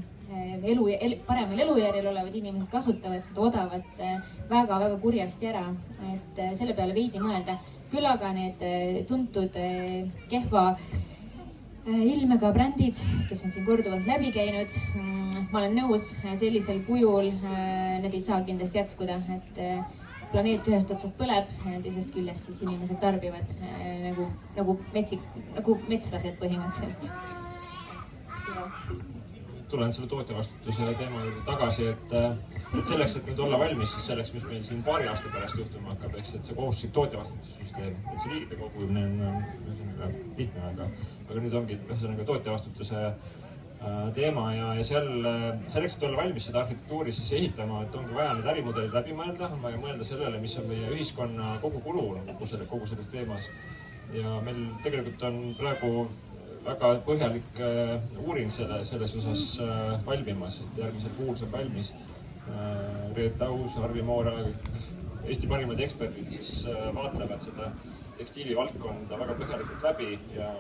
Speaker 10: elujärjel olevad inimesed kasutavad seda odavat väga-väga kurjasti ära, et selle peale veidi mõelda. Küll aga need tuntud kehva ilmega brändid, kes on siin korduvalt läbi käinud, ma olen nõus sellisel kujul, need ei saa kindlasti jätkuda, et planeet ühest otsast põleb, teisest küljest siis inimesed tarbivad nagu metslased põhimõtteliselt.
Speaker 2: Tulen selle tootjavastutuse teema juurde tagasi, et selleks, et nüüd olla valmis, siis selleks, mis meil siin paari aasta pärast juhtuma hakkab, eks, et see kohustuslik tootjavastutussüsteem, et see riikide kogumine on lihtne, aga nüüd ongi tootjavastutuse teema ja seal selleks, et olla valmis seda arhitektuuri siis ehitama, et ongi vaja need ärimudelid läbi mõelda, on vaja mõelda sellele, mis on meie ühiskonna kogukulu kogu selles teemas. Ja meil tegelikult on praegu väga põhjalik uuring selles osas valmimas, et järgmisel kuul saab valmis. Reet Aus, Arvi Moora, Eesti parimad eksperdid siis vaatlevad seda tekstiilivaldkonda väga põhjalikult läbi ja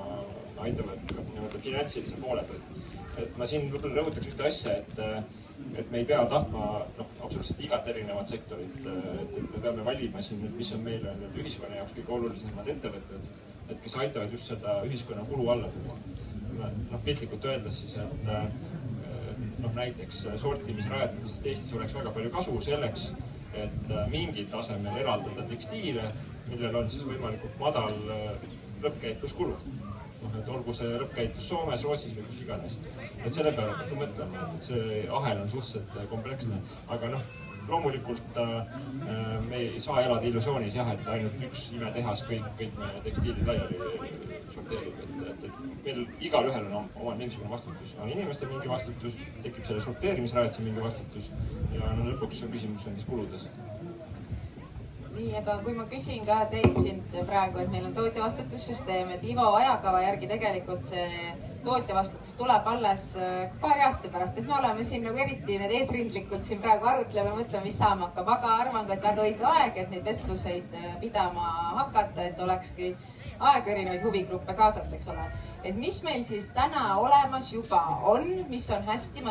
Speaker 2: aitavad ka finantsilise poole pealt. Et ma siin võib-olla rõhutaks ühte asja, et me ei pea tahtma absoluutselt igat erinevat sektorit, et me peame valima siin, mis on meile ühiskonna jaoks kõige olulisemad ettevõtted, et kes aitavad just seda ühiskonna kulu alla tuua. piltlikult öeldes siis, et näiteks sortimisrajatisest Eestis oleks väga palju kasu selleks, et mingil tasemel eraldada tekstiile, millel on siis võimalikult madal lõppkäitluskulu. Et olgu see lõppkäitlus Soomes, Rootsis või kus iganes. Et selle peale peab mõtlema, et see ahel on suhteliselt kompleksne, aga loomulikult me ei saa elada illusioonis jah, et ainult üks imetehas kõik meie tekstiili laiali sorteerib, et meil igalühel on oma mingisugune vastutus, on inimestel mingi vastutus, tekib selle sorteerimisrajatise mingi vastutus ja lõpuks on küsimus nendes kuludes.
Speaker 1: Nii, aga kui ma küsin ka teilt siin praegu, et meil on tootjavastutussüsteem, et IVO ajakava järgi tegelikult see tootjavastutus tuleb alles paari aasta pärast, et me oleme siin nagu eriti need eesrindlikud siin praegu arutleme, mõtleme, mis saama hakkab, aga arvan ka, et väga õige aeg, et neid vestluseid pidama hakata, et olekski aeg erinevaid huvigruppe kaasata, eks ole. Et mis meil siis täna olemas juba on, mis on hästi,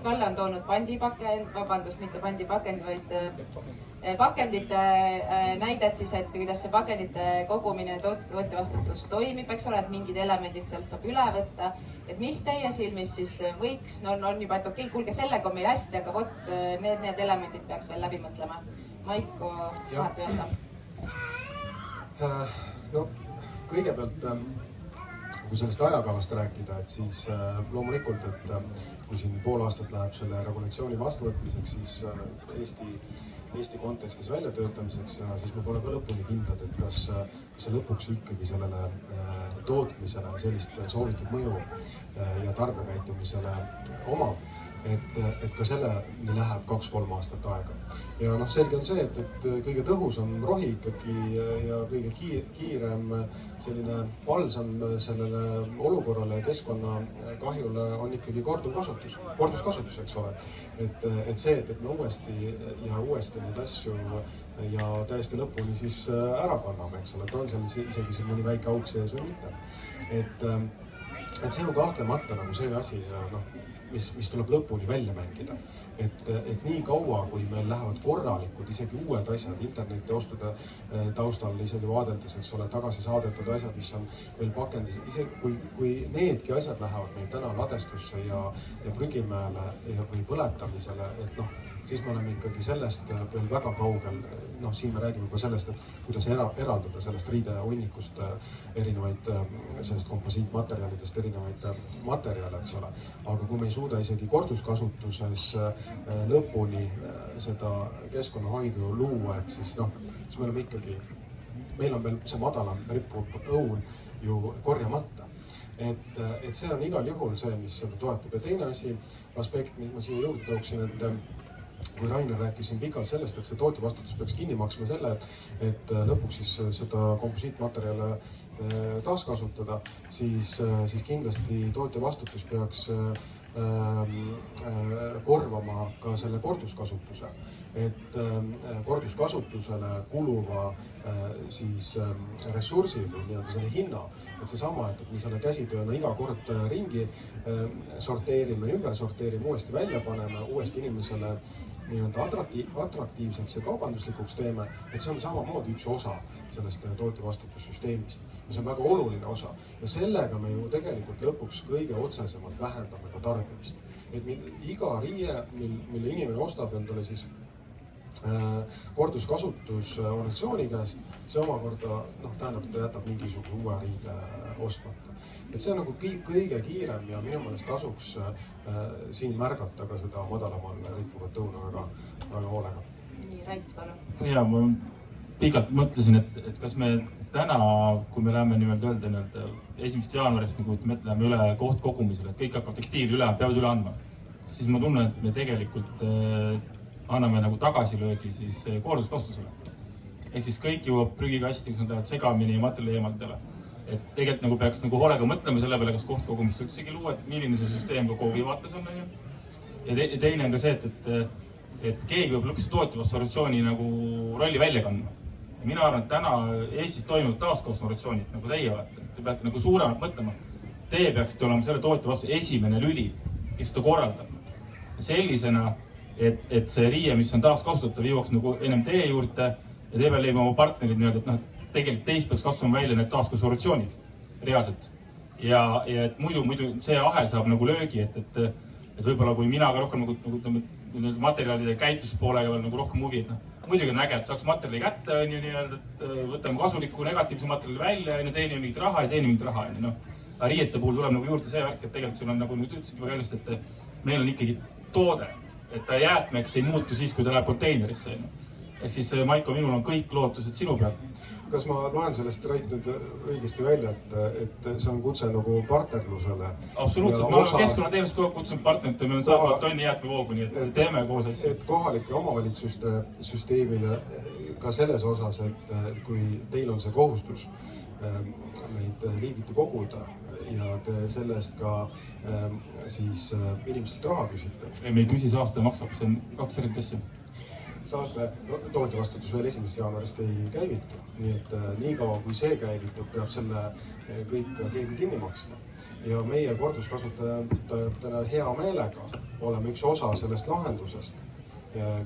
Speaker 1: Kalle on toonud mitte pandipakend, vaid pakendite näidet siis, et kuidas see pakendite kogumine tootjavastutus toimib, eks ole, et mingid elemendid sealt saab üle võtta. Et mis teie silmis siis võiks, on juba, et okei, kuulge, sellega on meil hästi, aga vot need elemendid peaks veel läbi mõtlema. Maiko, tahad öelda?
Speaker 6: No, kõigepealt, kui sellest ajakavast rääkida, et siis loomulikult, et kui siin pool aastat läheb selle regulatsiooni vastuvõtmiseks, siis Eesti kontekstis väljatöötamiseks, siis me pole ka lõpuni kindlad, et kas see lõpuks ikkagi sellele tootmisele sellist soovitud mõju ja tarbekäitumisele omab, et ka selleni läheb 2-3 aastat aega. Ja selge on see, et kõige tõhusam rohi ikkagi ja kõige kiirem selline palsam sellele olukorrale ja keskkonnakahjule on ikkagi korduskasutus, eks ole. Et see, et me uuesti neid asju ja täiesti lõpuni siis ära kanname, eks ole, et on seal isegi mõni väike auk sees või mitte. Et see on kahtlemata nagu see asi, mis tuleb lõpuni välja mängida. Et nii kaua, kui meil lähevad korralikud, isegi uued asjad, interneti ostude taustal isegi vaadeldes, eks ole, tagasi saadetud asjad, mis on veel pakendis, isegi kui needki asjad lähevad meil täna ladestusse ja prügimäele või põletamisele, et siis me oleme ikkagi sellest veel väga kaugel. Siin me räägime juba sellest, et kuidas eraldada sellest riidehunnikust erinevaid, sellest komposiitmaterjalidest erinevaid materjale, eks ole. Aga kui me ei suuda isegi korduskasutuses lõpuni seda keskkonnahoidu luua, et siis me oleme ikkagi, meil on veel see madalam rippuv õun ju korjamata. Et see on igal juhul see, mis seda toetab. Ja teine aspekt, mis ma siia juurde tooksin, et kui Rainer rääkis siin pikalt sellest, et see tootjavastutus peaks kinni maksma selle, et lõpuks siis seda komposiitmaterjale taaskasutada, siis kindlasti tootjavastutus peaks korvama ka selle korduskasutuse. Et korduskasutusele kuluva siis ressursi või nii-öelda selle hinna, et seesama, et me selle käsitööna iga kord ringi sorteerime, ümber sorteerime, uuesti välja paneme, uuesti inimesele nii-öelda atraktiivseks ja kaubanduslikuks teeme, et see on samamoodi üks osa sellest tootjavastutussüsteemist. Ja see on väga oluline osa. Ja sellega me ju tegelikult lõpuks kõige otsesemalt vähendame ka tarbimist. Et iga riie, mille inimene ostab endale siis korduskasutusorganisatsiooni käest, see omakorda tähendab, et ta jätab mingisuguse uue riide ostmata. Et see on nagu kõige kiirem ja minu meelest tasuks siin märgata ka seda madalamal rippuvat õuna väga hoolega.
Speaker 1: Nii, Rait, palun.
Speaker 3: Ja, ma pikalt mõtlesin, et kas me täna, kui me läheme öelda 1. jaanuarist, nagu me läheme üle kohtkogumisele, et kõik hakkavad tekstiili peavad üle andma, siis ma tunnen, et me tegelikult anname nagu tagasilöögi siis korduskasutusele. Ehk siis kõik jõuab prügikasti, kus nad lähevad segamini materjali eemaldele. Et tegelikult nagu peaks nagu hoolega mõtlema selle peale, kas kohtkogumist üksegi luua, et milline see süsteem ka KOV-i vaates on. Ja teine on ka see, et keegi võib lõpuks tootjavastusorganisatsiooni nagu rolli välja kandma. Ja mina arvan, et täna Eestis toimunud taaskasutusorganisatsioonid, nagu teie olete, te peate nagu suuremalt mõtlema. Teie peaksite olema selle tootjavastu esimene lüli, kes seda korraldab. Sellisena, et see riie, mis on taaskasutatav, jõuaks nagu ennem teie juurde ja te peale leima oma partnerid, et tegelikult teist peaks kasvama välja need taaskasutusorganisatsioonid reaalselt. ja et muidu see ahel saab nagu löögi, et võib-olla kui mina ka rohkem nagu materjalide käituspoolega veel nagu rohkem huvi, et muidugi on äge, et saaks materjali kätte, on ju nii-öelda, et võtame kasuliku negatiivse materjali välja, on ju, teenime mingit raha ja teenime mingit raha, on ju, noh. Aga riiete puhul tuleb nagu juurde see värk, et tegelikult sul on nagu nüüd ütlesid juba kellest, et meil on ikkagi toode, et ta jäätmeks ei muutu siis, kui ta läheb konteinerisse, on ju. Ehk siis, Maiko, minul on kõik lootused sinu peal.
Speaker 6: Kas ma loen sellest Rait nüüd õigesti välja, et see on kutse nagu partnerlusele?
Speaker 3: Absoluutselt, ma olen keskkonnateenust kogu kutsunud partnerit ja meil on saanud tonni jäätmevoogu, nii et teeme koos asja.
Speaker 6: Et kohalike omavalitsuste süsteemile ka selles osas, et kui teil on see kohustus neid liigiti koguda ja te selle eest ka siis inimestelt raha küsite.
Speaker 3: Ei, me ei küsi, saaste maksab, see on 2 erinevat asja.
Speaker 6: Saaste tootjavastutus veel 1. jaanuarist ei käivitu, nii et niikaua kui see käivitub, peab selle kõik keegi kinni maksma. Ja meie korduskasutajatena hea meelega oleme üks osa sellest lahendusest,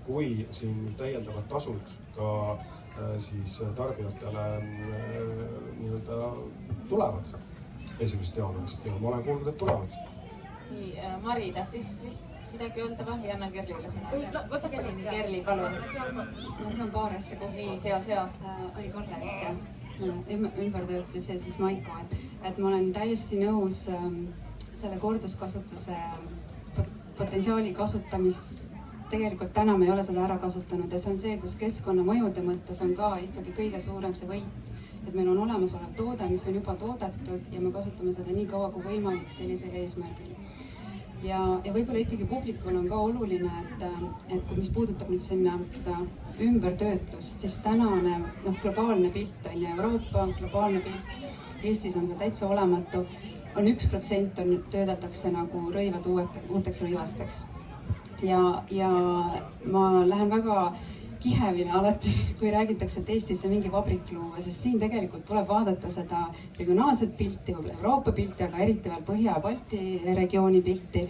Speaker 6: kui siin täiendavad tasud ka siis tarbijatele nii-öelda tulevad 1. jaanuarist ja ma olen kuulnud, et tulevad.
Speaker 1: Nii, Mari tahtis vist midagi öelda või annan Kerlile sõna? Võta Kerli, palun.
Speaker 7: Ma saan paar asja kokku.
Speaker 1: Nii, seo.
Speaker 7: Oli Kalle vist jah. Ümbertöötlus ja siis Maiko, et ma olen täiesti nõus selle korduskasutuse potentsiaali kasutamist. Tegelikult täna me ei ole seda ära kasutanud ja see on see, kus keskkonnamõjude mõttes on ka ikkagi kõige suurem see võit. Et meil on olemasolev toode, mis on juba toodetud ja me kasutame seda nii kaua kui võimalik sellisel eesmärgil. Ja võib-olla ikkagi publikul on ka oluline, et kui mis puudutab nüüd sinna seda ümbertöötlust, siis tänane globaalne pilt on ja Euroopa globaalne pilt, Eestis on see täitsa olematu, on 1% töödeldakse nagu rõivad uuteks rõivasteks. Ja ma lähen väga kihevile alati, kui räägitakse, et Eestisse mingi vabrik luua, sest siin tegelikult tuleb vaadata seda regionaalset pilti, võib-olla Euroopa pilti, aga eriti veel Põhja- ja Balti regiooni pilti.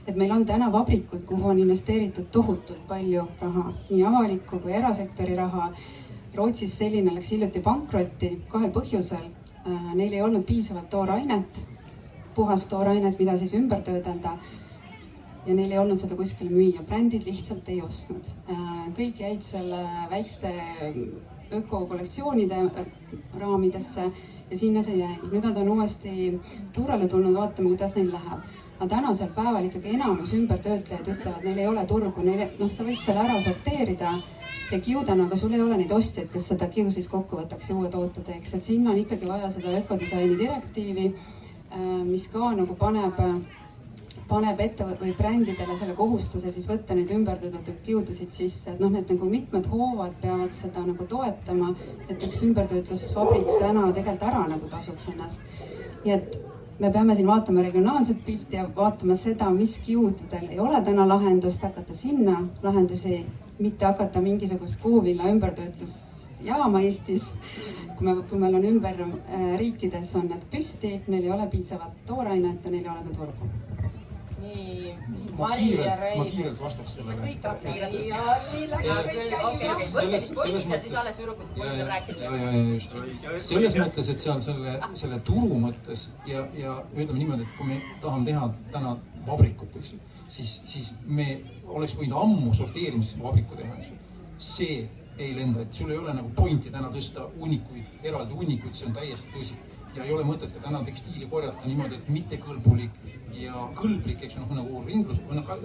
Speaker 7: Et meil on täna vabrikud, kuhu on investeeritud tohutult palju raha, nii avalikku kui erasektori raha. Rootsis selline läks hiljuti pankrotti 2 põhjusel. Neil ei olnud piisavalt toorainet, puhast toorainet, mida siis ümber töödelda. Ja neil ei olnud seda kuskile müüa, brändid lihtsalt ei ostnud. Kõik jäid selle väikste ökokollektsioonide raamidesse ja sinna see jäi. Nüüd nad on uuesti tuurele tulnud, vaatame, kuidas neil läheb. Aga tänasel päeval ikkagi enamus ümbertöötlejaid ütlevad, neil ei ole turgu, sa võid selle ära sorteerida ja kiudana, aga sul ei ole neid ostjaid, kes seda kiu siis kokku võtaks ja uue toote teeks. Et sinna on ikkagi vaja seda ökodisaini direktiivi, mis ka nagu paneb ettevõt või brändidele selle kohustuse siis võtta neid ümbertöödeldud kiudusid sisse. Et need nagu mitmed hoovad peavad seda nagu toetama, et üks ümbertöötlusfabrik täna tegelikult ära nagu tasuks ennast. Nii et me peame siin vaatama regionaalset pilti ja vaatama seda, mis kiududel ei ole täna lahendust, hakata sinna lahendusi, mitte hakata mingisugust puuvilla ümbertöötlusjaama Eestis. Kui meil on ümber riikides on need püsti, neil ei ole piisavalt toorainet ja neil ei ole ka turgu.
Speaker 1: Nii,
Speaker 9: ma kiirelt vastaks sellele.
Speaker 1: Kõik tahaks kiirelt. Ja nii läks.
Speaker 9: Selles mõttes, et see on selle turu mõttes ja ütleme niimoodi, et kui me tahame teha täna vabrikut, siis me oleks võinud ammu sorteerimise vabriku teha. See ei lenda, et sul ei ole nagu pointi täna tõsta eraldi unnikuid, see on täiesti tõsi. Ja ei ole mõtet ka täna tekstiili korjata niimoodi, et mitte kõlbulik ja kõlblik, eks nagu ringlus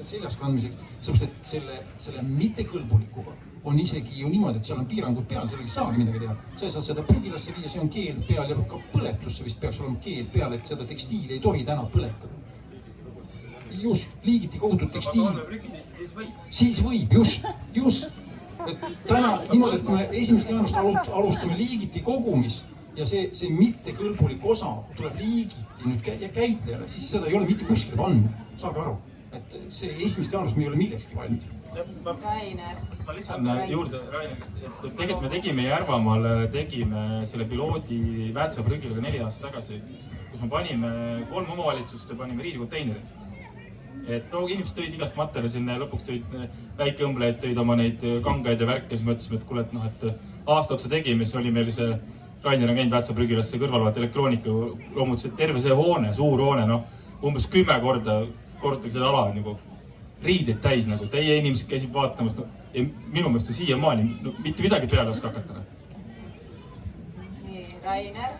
Speaker 9: seljas kandmiseks, sellepärast, et selle mittekõlbulikuga on isegi ju niimoodi, et seal on piirangud peal, seal ei saagi midagi teha. Sa ei saa seda prügilasse viia, see on keeld peal ja ka põletusse vist peaks olema keeld peal, et seda tekstiili ei tohi täna põletada. Just, liigiti kogutud tekstiil. Siis võib, just. Et täna niimoodi, et kui me 1. jaanuarist alustame liigiti kogumist, ja see mittekõlbulik osa tuleb liigiti nüüd käitlejale, siis seda ei ole mitte kuskile panna. Saage aru, et see 1. jaanuarist me ei ole millekski valmis.
Speaker 3: Ma lisan juurde, Rainer, et tegelikult me tegime Järvamaal, selle piloodi Väätsa-Prügilaga 4 aastat tagasi, kus me panime 3 omavalitsust ja panime riidikonteinerid. Et inimesed tõid igast materjali sinna ja lõpuks tõid väikeõmbleid, tõid oma neid kangaid ja värke, siis me ütlesime, et kuule, et aasta otsa tegime, siis oli meil see Rainer on käinud Väätsa prügilasse kõrval, vaata elektroonika loomutas, et terve see hoone, suur hoone, noh, umbes 10 korda korrutage selle ala nagu riideid täis nagu. Teie inimesed käisid vaatamas, no minu meelest siiamaani no, mitte midagi peale oska hakata.
Speaker 1: Nii, Rainer.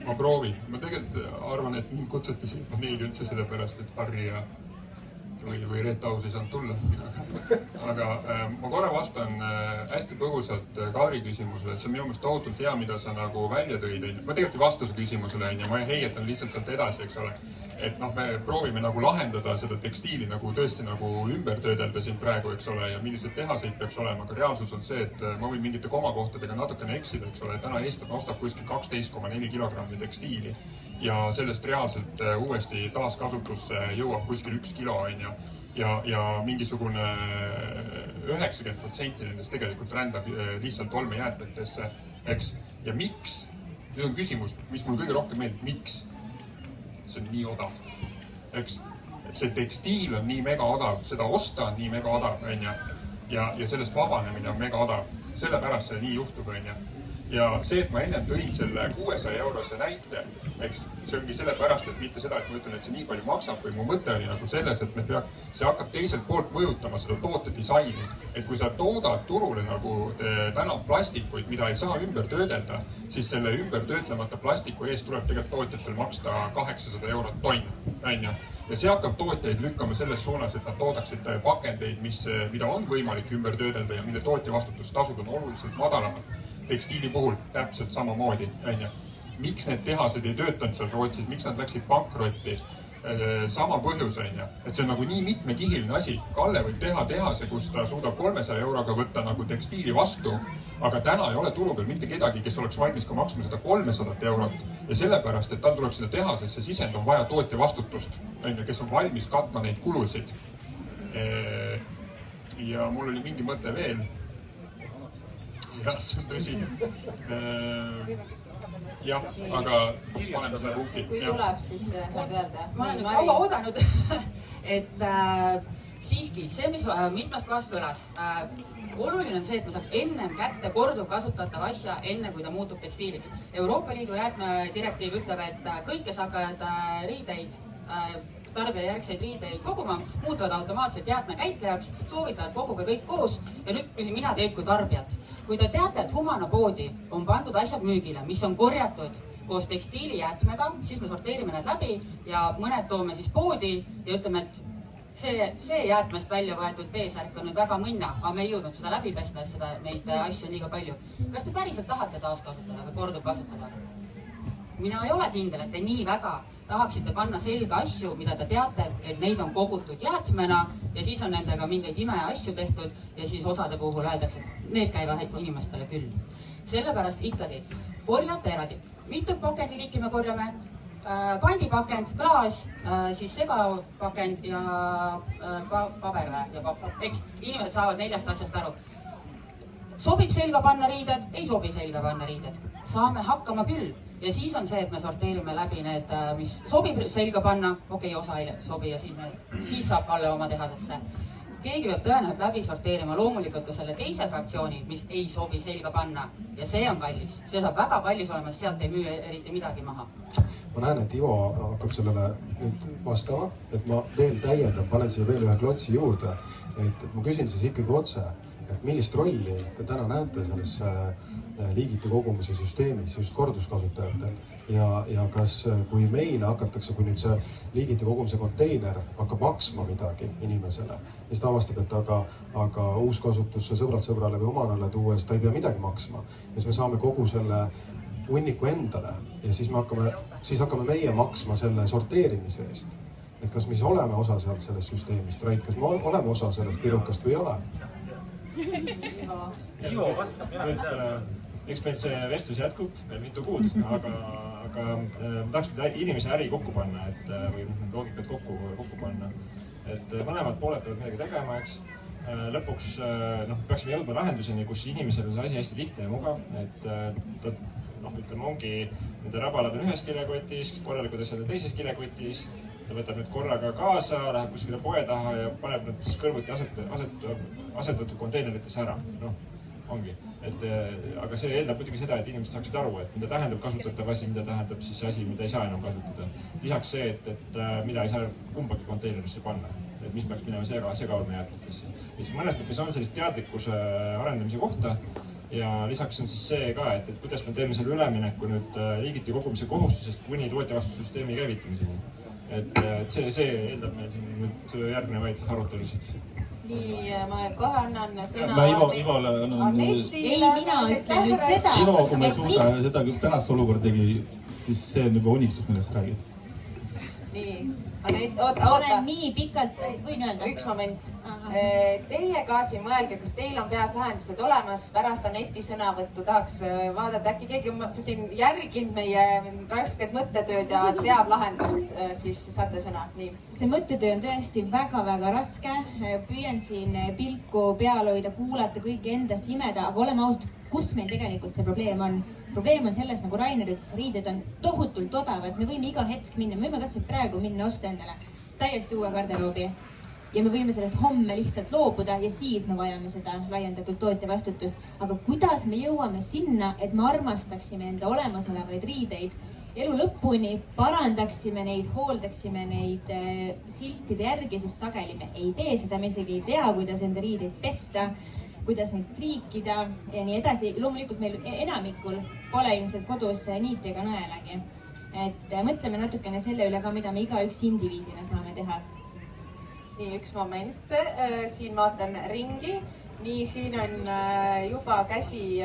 Speaker 11: Ma proovin. Ma tegelikult arvan, et mind kutsuti siin paneeli üldse sellepärast, et Harri ja või Reet Aus ei saanud tulla. Aga ma korra vastan hästi põgusalt Kadri küsimusele, et see on minu meelest tohutult hea, mida sa nagu välja tõid. Ma tegelikult ei vasta su küsimusele, ma heietan lihtsalt sealt edasi, eks ole. Et noh, me proovime nagu lahendada seda tekstiili nagu tõesti nagu ümber töödelda siin praegu, eks ole, ja milliseid tehaseid peaks olema. Aga reaalsus on see, et ma võin mingite komakohtadega natukene eksida, eks ole. Täna eestlane ostab kuskil 12,4 kilogrammi tekstiili ja sellest reaalselt uuesti taaskasutusse jõuab kuskil 1 kilo, ja mingisugune 90% nendest tegelikult rändab lihtsalt olmejäätmetesse, eks. Ja miks? Nüüd on küsimus, mis mul kõige rohkem meeldib, miks? See on nii odav, eks. See tekstiil on nii mega odav, seda osta on nii mega odav, ja sellest vabanemine on mega odav. Sellepärast see nii juhtub, ja see, et ma ennem tõin selle 600 eurose näite, eks, see ongi sellepärast, et mitte seda, et ma ütlen, et see nii palju maksab, või mu mõte oli nagu selles, et see hakkab teiselt poolt mõjutama seda toote disaini. Et kui sa toodad turule nagu täna plastikuid, mida ei saa ümber töödelda, siis selle ümber töötlemata plastiku eest tuleb tegelikult tootjatel maksta 800 eurot tonn, ja see hakkab tootjaid lükkama selles suunas, et nad toodaksid pakendeid, mida on võimalik ümber töödelda ja mille tootja vastutustasud on oluliselt madalamad. Tekstiili puhul täpselt samamoodi, Miks need tehased ei töötanud seal Rootsis, miks nad läksid pankrotti? Sama põhjus, et see on nagu nii mitmekihiline asi. Kalle võib teha tehase, kus ta suudab 300 euroga võtta nagu tekstiili vastu, aga täna ei ole turu peal mitte kedagi, kes oleks valmis ka maksma seda 300 eurot. Ja sellepärast, et tal tuleb sinna tehasesse sisend on vaja tootja vastutust, kes on valmis katma neid kulusid. Ja mul oli mingi mõte veel. Jah, see on tõsi. Jah, aga paneme selle punkti.
Speaker 1: Kui tuleb, siis saad öelda.
Speaker 5: Ma olen nüüd kaua oodanud, et siiski see, mis mitmes kohas kõlas. Oluline on see, et me saaks ennem kätte korduvkasutatava asja, enne kui ta muutub tekstiiliks. Euroopa Liidu jäätmedirektiiv ütleb, et kõik, kes hakkavad riideid, tarbijajärgseid riideid koguma, muutuvad automaatselt jäätmekäitlejaks, soovitavad koguge kõik koos. Ja nüüd küsin mina teilt kui tarbijat. Kui te teate, et Humana poodi on pandud asjad müügile, mis on korjatud koos tekstiilijäätmega, siis me sorteerime need läbi ja mõned toome siis poodi ja ütleme, et see jäätmest välja võetud T-särk on nüüd väga mõnna, aga me ei jõudnud seda läbi pesta, neid asju on liiga palju. Kas te päriselt tahate taaskasutada või korduvkasutada? Mina ei ole kindel, et te nii väga tahaksite panna selga asju, mida te teate, et neid on kogutud jäätmena ja siis on nendega mingeid imeasju tehtud ja siis osade puhul öeldakse, et need käivad inimestele küll. Sellepärast ikkagi korjate eraldi. Mitu pakendiliiki me korjame? Pandipakend, klaas, siis segapakend ja paberväe. Eks inimesed saavad 4 asjast aru. Sobib selga panna riided, ei sobi selga panna riided. Saame hakkama küll. Ja siis on see, et me sorteerime läbi need, mis sobib selga panna, osa ei sobi ja siis saab Kalle oma tehasesse. Keegi peab tõenäoliselt läbi sorteerima loomulikult ka selle teise fraktsiooni, mis ei sobi selga panna. Ja see on kallis. See saab väga kallis olema, sest sealt ei müü eriti midagi maha.
Speaker 6: Ma näen, et Ivo hakkab sellele nüüd vastama, et ma veel täiendan, panen siia veel ühe klotsi juurde. Et ma küsin siis ikkagi otse, et millist rolli te täna näete selles liigite kogumise süsteemis just korduskasutajatel ja kas, kui meile hakatakse, kui nüüd see liigite kogumise konteiner hakkab maksma midagi inimesele, siis ta avastab, et aga uuskasutusse sõbralt sõbrale või omanale tuues ta ei pea midagi maksma. Ja siis me saame kogu selle hunniku endale ja siis hakkame meie maksma selle sorteerimise eest. Et kas me siis oleme osa sealt sellest süsteemist, Rait, kas me oleme osa sellest pirukast või ei ole?
Speaker 12: Ivo vastab,
Speaker 2: eks meil see vestlus jätkub veel mitu kuud, aga tahaks inimese äri kokku panna, või loogikat kokku panna. Et mõlemad pooled peavad midagi tegema, eks. Lõpuks peaksime jõudma lahenduseni, kus inimesel on see asi hästi lihtne ja mugav, et ütleme, ongi nende rabalad on ühes kilekotis, korralikud asjad on teises kilekotis, ta võtab nüüd korraga kaasa, läheb kuskile poe taha ja paneb need kõrvuti asetatud konteineritesse ära. ongi. Aga see eeldab muidugi seda, et inimesed saaksid aru, et mida tähendab kasutatav asi, mida tähendab siis see asi, mida ei saa enam kasutada. Lisaks see, et mida ei saa kumbagi konteinerisse panna, et mis peaks minema segaolmejäätmetesse. Mõnes mõttes on sellist teadlikkuse arendamise kohta ja lisaks on siis see ka, et kuidas me teeme selle ülemineku nüüd liigiti kogumise kohustusest kuni tootjavastutussüsteemi käivitamiseni. Et see eeldab meil nüüd järgnevaid arutelusid.
Speaker 1: Nii, ma kohe annan sõna
Speaker 3: Ivole
Speaker 1: Anetile.
Speaker 4: Ei, mina ütlen nüüd seda,
Speaker 3: Ivo, kui me ei
Speaker 4: et
Speaker 3: suuda
Speaker 4: miks...
Speaker 3: seda tänast olukorda, siis see on juba unistus, millest räägid.
Speaker 1: Nii, oota.
Speaker 10: Olen nii pikalt, võin öelda.
Speaker 1: Üks moment. Teie ka siin mõelge, kas teil on peas lahendused olemas. Pärast Aneti sõnavõttu tahaks vaadata, äkki keegi on siin järginud meie rasket mõttetööd ja teab lahendust, siis saate sõna. Nii.
Speaker 10: See mõttetöö on tõesti väga-väga raske. Püüan siin pilku peal hoida, kuulata kõike enda simeda, aga oleme ausad, kus meil tegelikult see probleem on. Probleem on selles, nagu Rainer ütles, riided on tohutult odavad. Me võime iga hetk minna, me võime kas või praegu minna osta endale täiesti uue garderoobi. Ja me võime sellest homme lihtsalt loobuda ja siis me vajame seda laiendatud tootja vastutust. Aga kuidas me jõuame sinna, et me armastaksime enda olemasolevaid riideid elu lõpuni, parandaksime neid, hooldaksime neid siltide järgi, sest sageli me ei tee seda, me isegi ei tea, kuidas enda riideid pesta, kuidas neid triikida ja nii edasi. Loomulikult meil enamikul pole ilmselt kodus niiti ega nõelagi. Et mõtleme natukene selle üle ka, mida me igaüks indiviidina saame teha.
Speaker 1: Nii, üks moment. Siin vaatan ringi. Nii, siin on juba käsi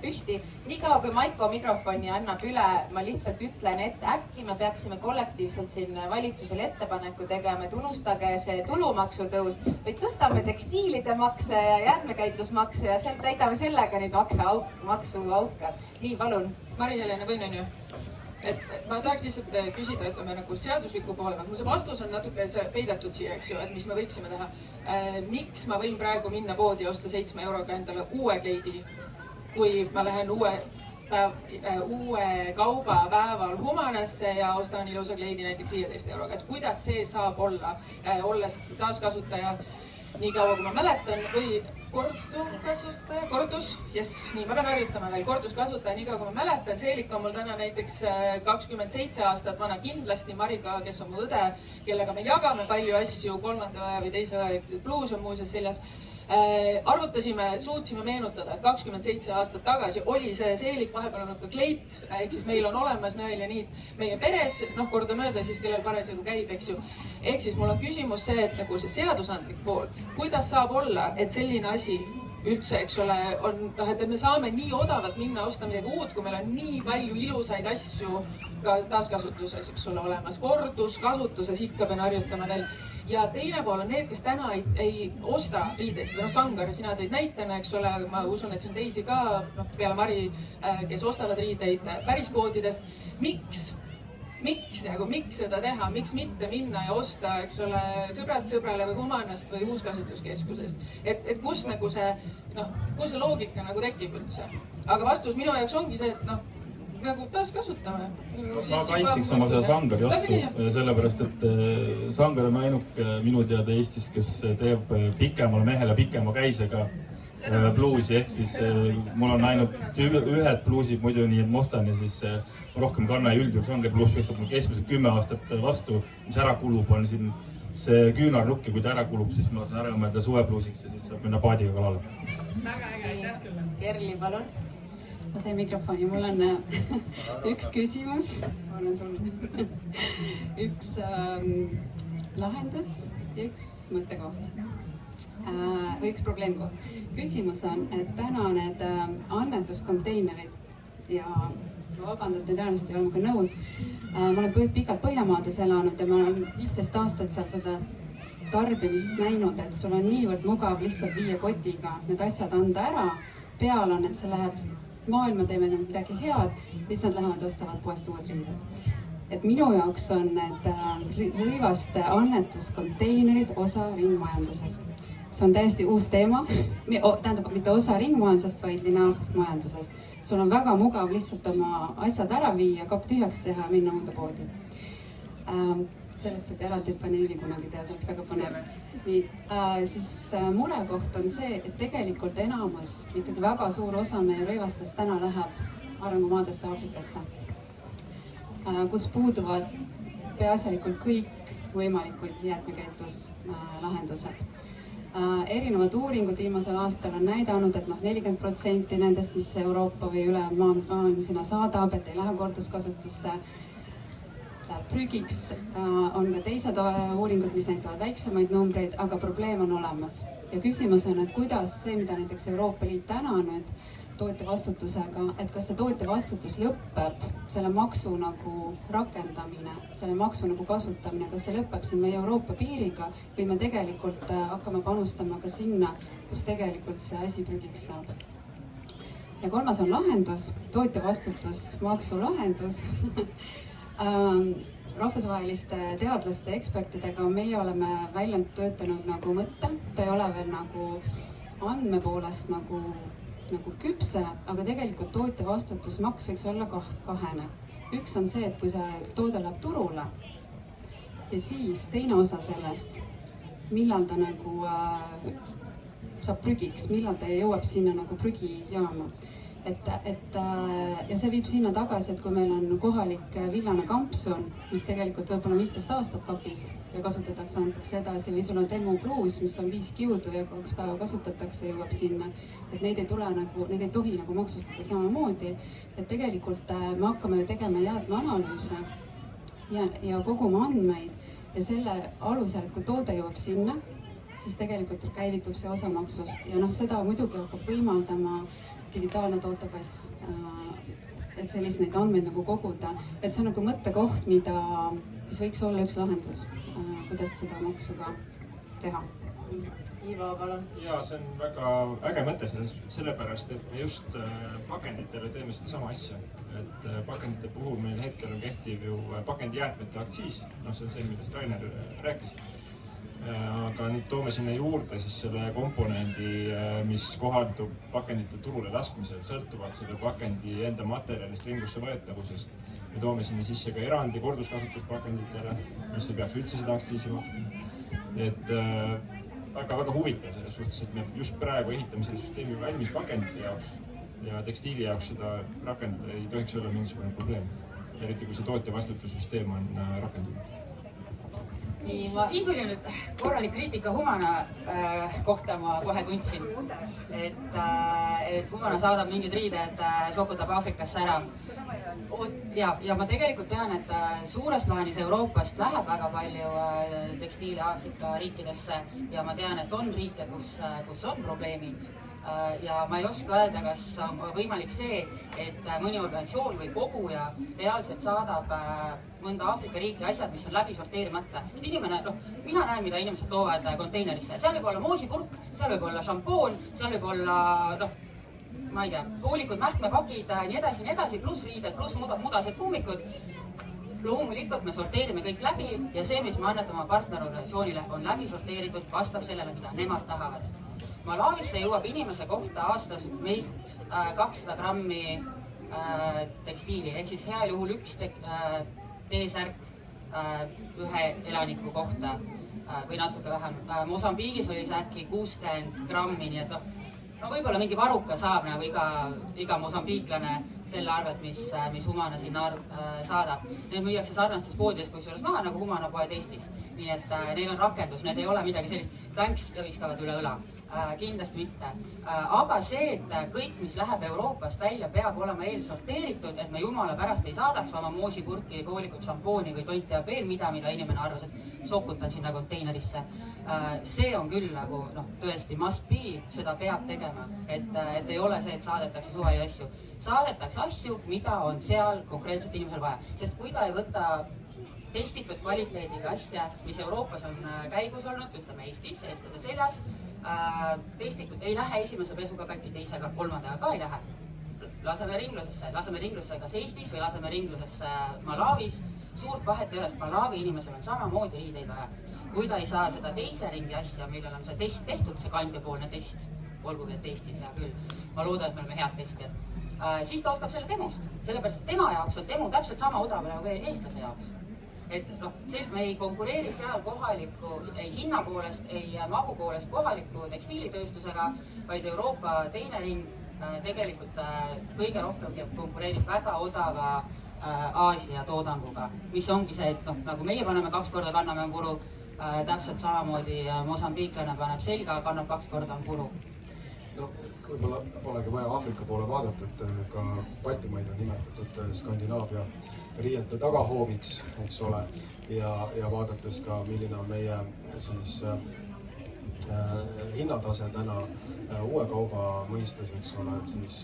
Speaker 1: püsti. Niikaua kui Maiko mikrofoni annab üle, ma lihtsalt ütlen, et äkki me peaksime kollektiivselt siin valitsusele ettepaneku tegema, et unustage see tulumaksutõus, või tõstame tekstiilide makse ja jäätmekäitlusmakse ja sealt täidame sellega neid maksuauke. Nii, palun.
Speaker 8: Mari-Helene, võin on ju? Et ma tahaks lihtsalt küsida, ütleme nagu seadusliku poole. Mul see vastus on natuke peidetud siia, eks ju, et mis me võiksime teha. Miks ma võin praegu minna poodi ja osta 7 euroga endale uue kleidi, kui ma lähen uue kauba päeval Humanasse ja ostan ilusa kleidi näiteks 15 euroga. Et kuidas see saab olla, olles taaskasutaja nii kaua, kui ma mäletan, või kordus, nii, ma pean harjutama veel, korduskasutaja, nii kaua, kui ma mäletan, Seelika on mul täna näiteks 27 aastat vana kindlasti, Mariga, kes on mu õde, kellega me jagame palju asju, 3. või 2. pluus on muuseas seljas. Arvutasime, suutsime meenutada, et 27 aastat tagasi oli see Seelik, vahepeal olnud ka kleit, ehk siis meil on olemas nõel ja niid meie peres, kordamööda siis, kellel parasjagu käib, eks ju. Ehk siis mul on küsimus see, et nagu see seadusandlik pool, kuidas saab olla, et selline asi üldse, eks ole, on, et me saame nii odavalt minna osta midagi uut, kui meil on nii palju ilusaid asju ka taaskasutuses, eks ole, olemas. Korduskasutuses ikka pean harjutama veel. Ja teine pool on need, kes täna ei osta riideid. Sangar, sina tõid näitena, eks ole, ma usun, et siin teisi ka, peale Mari, kes ostavad riideid päris poodidest. Miks seda teha? Miks mitte minna ja osta, eks ole, sõbralt sõbrale või Humanast või uuskasutuskeskusest? Et kus nagu kus see loogika nagu tekib üldse? Aga vastus minu jaoks ongi see, et nagu taaskasutame.
Speaker 3: Ma kaitseks oma seda Sangari vastu, sellepärast, et Sangar on ainuke minu teada Eestis, kes teeb pikemale mehele pikema käisega pluusi, ehk siis mul on ainult ühed pluusid muidu nii, et ma ostan ja siis rohkem kanna ja üldjuhul Sangari pluus kestab mul keskmiselt 10 aastat vastu, mis ära kulub, on siin see küünarnukk ja kui ta ära kulub, siis ma saan ära mõelda suvepluusiks ja siis saab minna paadiga kalale.
Speaker 1: Väga äge, Kerli, palun.
Speaker 7: Ma sain mikrofoni, mul on üks küsimus, ma olen sul üks lahendus ja üks mõttekoht või üks probleemkoht. Küsimus on, et täna need annetuskonteinerid ja vabandate, tõenäoliselt ei ole ka nõus. Ma olen pikalt Põhjamaades elanud ja ma olen 15 aastat seal seda tarbimist näinud, et sul on niivõrd mugav lihtsalt viia kotiga need asjad anda ära. Peal on, et see läheb maailma teeme midagi head, siis nad lähevad ostavad poest uued riided. Et minu jaoks on need rõivaste annetuskonteinerid osa ringmajandusest. See on täiesti uus teema, tähendab mitte osa ringmajandusest, vaid lineaarsest majandusest. Sul on väga mugav lihtsalt oma asjad ära viia, kapp tühjaks teha ja minna uude poodi. sellest saab eraldi paneeli kunagi teha, see oleks väga põnev. nii, siis murekoht on see, et tegelikult enamus, ikkagi väga suur osa meie rõivastest täna läheb arengumaadesse Aafrikasse, kus puuduvad peaasjalikult kõik võimalikud jäätmekäitluslahendused. Erinevad uuringud viimasel aastal on näidanud, et 40% nendest, mis Euroopa või üle maailma sinna saadab, et ei lähe korduskasutusse, läheb prügiks. On ka teised uuringud, mis näitavad väiksemaid numbreid, aga probleem on olemas. Ja küsimus on, et kuidas see, mida näiteks Euroopa Liit täna nüüd tootjavastutusega, et kas see tootjavastutus lõpeb, selle maksu nagu rakendamine, selle maksu nagu kasutamine, kas see lõpeb siin meie Euroopa piiriga või me tegelikult hakkame panustama ka sinna, kus tegelikult see asi prügiks saab. Ja kolmas on lahendus, tootjavastutus, maksu lahendus. Rahvusvaheliste teadlaste, ekspertidega meie oleme välja töötanud nagu mõtte, ta ei ole veel nagu andme poolest nagu küpse, aga tegelikult tootjavastutusmaks võiks olla kahene. Üks on see, et kui see toode läheb turule ja siis teine osa sellest, millal ta nagu saab prügiks, millal ta jõuab sinna nagu prügijaama. Ja see viib sinna tagasi, et kui meil on kohalik villane kampsun, mis tegelikult võib-olla 15 aastat kapis ja kasutatakse, antakse edasi, või sul on temmupluus, mis on 5 kiudu ja 2 päeva kasutatakse, jõuab sinna, et neid ei tohi nagu maksustada samamoodi. Et tegelikult me hakkame tegema jäätmeanalüüse ja koguma andmeid ja selle alusel, et kui toode jõuab sinna, siis tegelikult käivitub see osamaksust ja seda muidugi hakkab võimaldama digitaalne tootepass, et sellist neid andmeid nagu koguda, et see on nagu mõttekoht, mis võiks olla üks lahendus, kuidas seda maksu ka teha.
Speaker 1: Ivo, palun.
Speaker 2: Ja see on väga äge mõte sellepärast, et me just pakenditele teeme seda sama asja. Et pakendite puhul meil hetkel on kehtiv ju pakendijäätmete aktsiis, see on see, millest Rainer rääkis. Aga nüüd toome sinna juurde siis selle komponendi, mis kohaldub pakendite turule laskmisel, sõltuvalt selle pakendi enda materjalist ringlusse võetavusest. Me toome sinna sisse ka erandi korduskasutuspakenditele, mis ei peaks üldse seda aktsiisi maksma. Et väga huvitav selles suhtes, et me just praegu ehitame selle süsteemi valmis pakendite jaoks ja tekstiili jaoks seda rakendada ei tohiks olla mingisugune probleem. Eriti kui see tootjavastutussüsteem on rakendunud.
Speaker 5: Siin tuli nüüd korralik kriitika Humana kohta, ma kohe tundsin, et Humana saadab mingid riided, sokutab Aafrikasse ära. Ja ma tegelikult tean, et suures plaanis Euroopast läheb väga palju tekstiili Aafrika riikidesse ja ma tean, et on riike, kus on probleemid. Ja ma ei oska öelda, kas on võimalik see, et mõni organisatsioon või koguja reaalselt saadab mõnda Aafrika riiki asjad, mis on läbi sorteerimata. Sest inimene, mina näen, mida inimesed toovad konteinerisse. Seal võib olla moosipurk, seal võib olla šampoon, seal võib olla, ma ei tea, poolikud mähkmepakid, nii edasi, pluss riided, pluss mudased kuumikud. Loomulikult me sorteerime kõik läbi ja see, mis me annetame oma partnerorganisatsioonile, on läbi sorteeritud, vastab sellele, mida nemad tahavad. Malavisse jõuab inimese kohta aastas meilt 200 grammi tekstiili, ehk siis heal juhul üks T-särk ühe elaniku kohta või natuke vähem. Mosambiigis oli see äkki 60 grammi, nii et võib-olla mingi varuka saab nagu iga mosambiiklane selle arvelt, mis Humana sinna saadab. Need müüakse sarnastes poodides kusjuures maha nagu Humana poed Eestis. Nii et neil on rakendus, need ei ole midagi sellist, tanks ja viskavad üle õla. Kindlasti mitte. Aga see, et kõik, mis läheb Euroopast välja, peab olema eelsorteeritud, et me jumala pärast ei saadaks oma moosipurki, poolikut šampooni või tonti ja veel mida inimene arvas, et sokutan sinna konteinerisse. See on küll nagu tõesti must be, seda peab tegema. Et ei ole see, et saadetakse suvali asju. Saadetakse asju, mida on seal konkreetselt inimesel vaja. Sest kui ta ei võta testitud kvaliteediga asja, mis Euroopas on käigus olnud, ütleme Eestis, eestlase seljas, testitud ei lähe esimese pesuga katki, teisega, kolmandaga ka ei lähe. Laseme ringlusesse kas Eestis või laseme ringlusesse Malavis. Suurt vahet ei ole, sest Malavi inimesel on samamoodi riideid vaja. Kui ta ei saa seda teise ringi asja, millel on see test tehtud, see kandjapoolne test, olgugi et Eestis hea küll, ma loodan, et me oleme head testijad, siis ta ostab selle demust. Sellepärast, et tema jaoks on demu täpselt sama odav nagu eestlase jaoks. et noh, me ei konkureeri seal kohaliku ei hinna poolest, ei mahu poolest kohaliku tekstiilitööstusega, vaid Euroopa teine ring tegelikult kõige rohkem konkureerib väga odava Aasia toodanguga, mis ongi see, et noh, nagu meie paneme 2 korda, kanname puru, täpselt samamoodi mosambiiklane paneb selga, kannab 2 korda puru.
Speaker 6: No võib-olla polegi vaja Aafrika poole vaadata, et ka Baltimaid on nimetatud Skandinaavia riiete tagahooviks, eks ole, ja vaadates ka, milline on meie siis hinnatase täna uue kauba mõistes, eks ole, et siis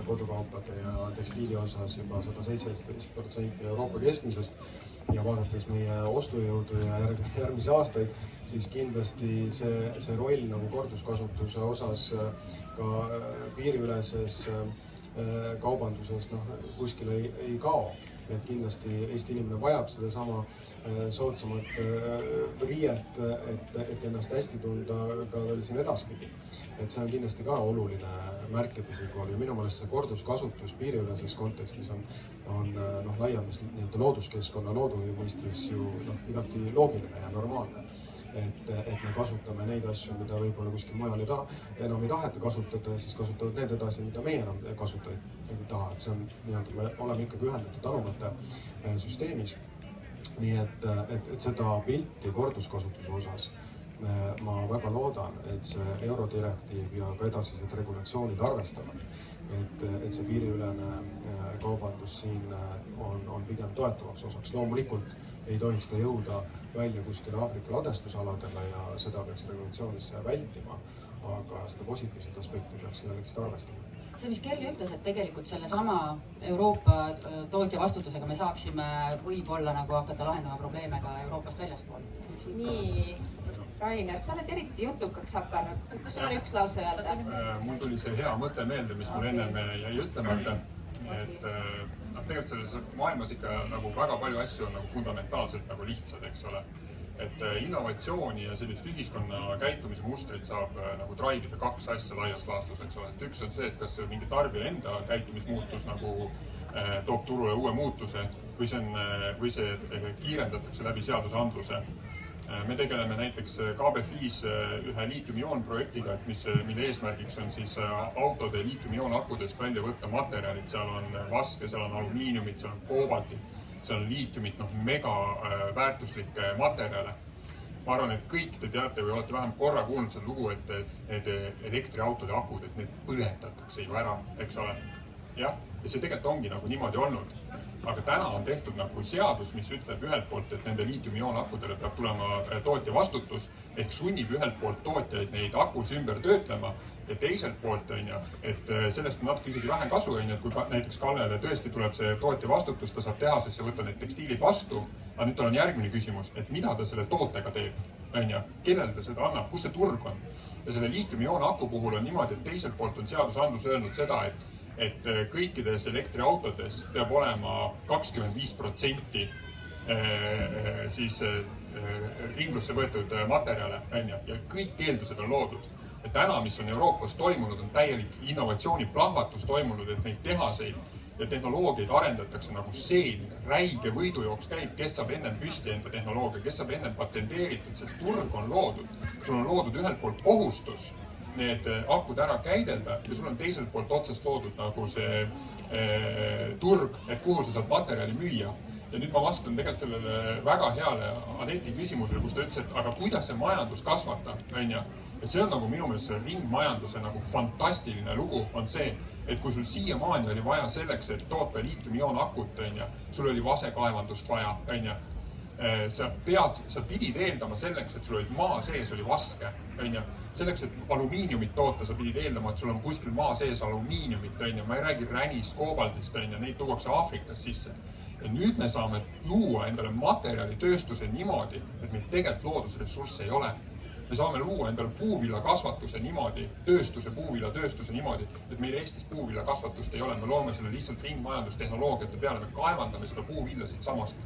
Speaker 6: kodukaupade ja tekstiili osas juba 117% Euroopa keskmisest ja vaadates meie ostujõudu ja järgmisi aastaid, siis kindlasti see roll nagu korduskasutuse osas ka piiriüleses kaubanduses kuskile ei kao. Et kindlasti Eesti inimene vajab sedasama soodsamat riiet, et ennast hästi tunda ka veel siin edaspidi. Et see on kindlasti ka oluline märkida siinkohal ja minu meelest see korduskasutus piiriüleses kontekstis on laiemas looduskeskkonna looduhoiu mõistes ju igati loogiline ja normaalne. Et me kasutame neid asju, mida võib-olla kuskil mujal enam ei taheta kasutada, siis kasutavad need edasi, mida meie enam kasutada ei taha. Et see on me oleme ikkagi ühendatud anumate süsteemis. Nii et seda pilti korduskasutuse osas ma väga loodan, et see eurodirektiiv ja ka edasised regulatsioonid arvestavad. Et see piiriülene kaubandus siin on pigem toetavaks osaks. Loomulikult ei tohiks ta jõuda välja kuskile Aafrika ladestusaladele ja seda peaks regulatsioonis vältima, aga seda positiivset aspekti peaks jällegi arvestama.
Speaker 5: See, mis Kerli ütles, et tegelikult sellesama Euroopa tootja vastutusega me saaksime võib-olla nagu hakata lahendama probleeme ka Euroopast väljaspool.
Speaker 1: Nii, Rainer, sa oled eriti jutukaks hakanud. Kas sul on üks lause öelda?
Speaker 11: Mul tuli see hea mõte meelde, mis mul ennem jäi ütlemata, et tegelikult selles maailmas ikka nagu väga palju asju on nagu fundamentaalselt nagu lihtsad, eks ole. Et innovatsiooni ja sellist ühiskonna käitumise mustrit saab nagu draivida 2 asja laias laastus, eks ole. Et üks on see, et kas mingi tarbija enda käitumismuutus nagu toob turule uue muutuse või see kiirendatakse läbi seadusandluse. Me tegeleme näiteks KBFis ühe liitium-ioon projektiga, mille eesmärgiks on siis autode liitium-ioon akudest välja võtta materjalid. Seal on vaske, seal on alumiiniumid, seal on koobaltit, seal on liitiumit, mega väärtuslikke materjale. Ma arvan, et kõik te teate või olete vähem korra kuulnud seda lugu, et need elektriautode akud, et need põletatakse ju ära, eks ole. Jah, ja see tegelikult ongi nagu niimoodi olnud. Aga täna on tehtud nagu seadus, mis ütleb ühelt poolt, et nende liitium-ioon akudele peab tulema tootja vastutus ehk sunnib ühelt poolt tootjaid neid akus ümber töötlema ja teiselt poolt et sellest on natuke isegi vähem kasu, et kui näiteks Kallele tõesti tuleb see tootja vastutus, ta saab tehasesse võtta need tekstiilid vastu, aga nüüd tal on järgmine küsimus, et mida ta selle tootega teeb, kellele ta seda annab, kus see turg on. Ja selle liitium-ioon aku puhul on niimoodi, et teiselt poolt on seadusandlus öelnud seda, et kõikides elektriautodes peab olema 25% siis ringlusse võetud materjale ja kõik eeldused on loodud. Ja täna, mis on Euroopas toimunud, on täielik innovatsiooniplahvatus toimunud, et neid tehaseid ja tehnoloogiaid arendatakse nagu seen, räige võidujooks käib, kes saab ennem püsti enda tehnoloogia, kes saab ennem patenteeritud, sest turg on loodud. Sul on loodud ühelt poolt kohustus need akud ära käidelda ja sul on teiselt poolt otsast loodud nagu see turg, et kuhu sa saad materjali müüa. Ja nüüd ma vastan tegelikult sellele väga heale Aneti küsimusele, kus ta ütles, et aga kuidas see majandus kasvatab, ja see on nagu minu meelest see ringmajanduse nagu fantastiline lugu on see, et kui sul siiamaani oli vaja selleks, et toota liitium-ioon akut, sul oli vasekaevandust vaja, sa pidid eeldama selleks, et sul olid maa sees oli vaske, selleks, et alumiiniumit toota, sa pidid eeldama, et sul on kuskil maa sees alumiiniumit, ma ei räägi ränist, koobaldist, neid tuuakse Aafrikas sisse. Ja nüüd me saame luua endale materjalitööstuse niimoodi, et meil tegelikult loodusressursse ei ole. Me saame luua endale puuvillakasvatuse niimoodi, puuvillatööstuse niimoodi, et meil Eestis puuvillakasvatust ei ole. Me loome selle lihtsalt ringmajandustehnoloogiate peale, me kaevandame seda puuvillasid samast.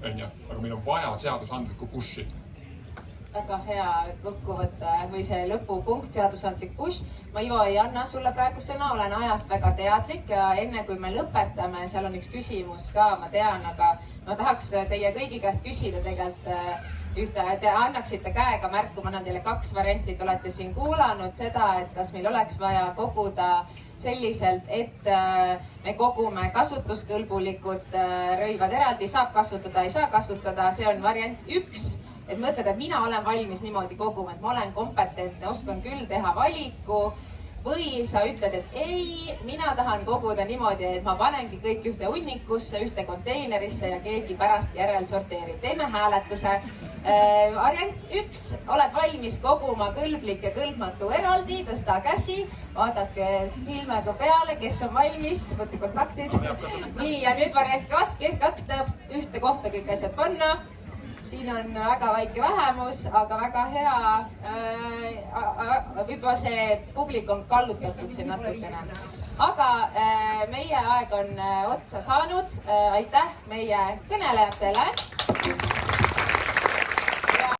Speaker 11: Aga meil on vaja seadusandlikku pushi.
Speaker 1: Väga hea kokkuvõte või see lõpupunkt, seadusandlik push. Ma Ivo ei anna sulle praegu sõna, olen ajast väga teadlik ja enne kui me lõpetame, seal on üks küsimus ka, ma tean, aga ma tahaks teie kõigi käest küsida tegelikult te annaksite käega märku, ma annan teile 2 varianti, te olete siin kuulanud seda, et kas meil oleks vaja koguda selliselt, et me kogume kasutuskõlbulikud rõivad eraldi, saab kasutada, ei saa kasutada, see on variant 1, et mõtled, et mina olen valmis niimoodi koguma, et ma olen kompetentne, oskan küll teha valiku. Või sa ütled, et ei, mina tahan koguda niimoodi, et ma panengi kõik ühte hunnikusse, ühte konteinerisse ja keegi pärast järel sorteerib. Teeme hääletuse. Variant 1, oled valmis koguma kõlblik ja kõlbmatu eraldi, tõsta käsi, vaadake silmega peale, kes on valmis, võtte kontaktid. Nii, ja nüüd variant 2 tahab ühte kohta kõik asjad panna. Siin on väga väike vähemus, aga väga hea. Võib-olla see publik on kallutatud siin natukene. Aga meie aeg on otsa saanud. Aitäh meie kõnelejatele.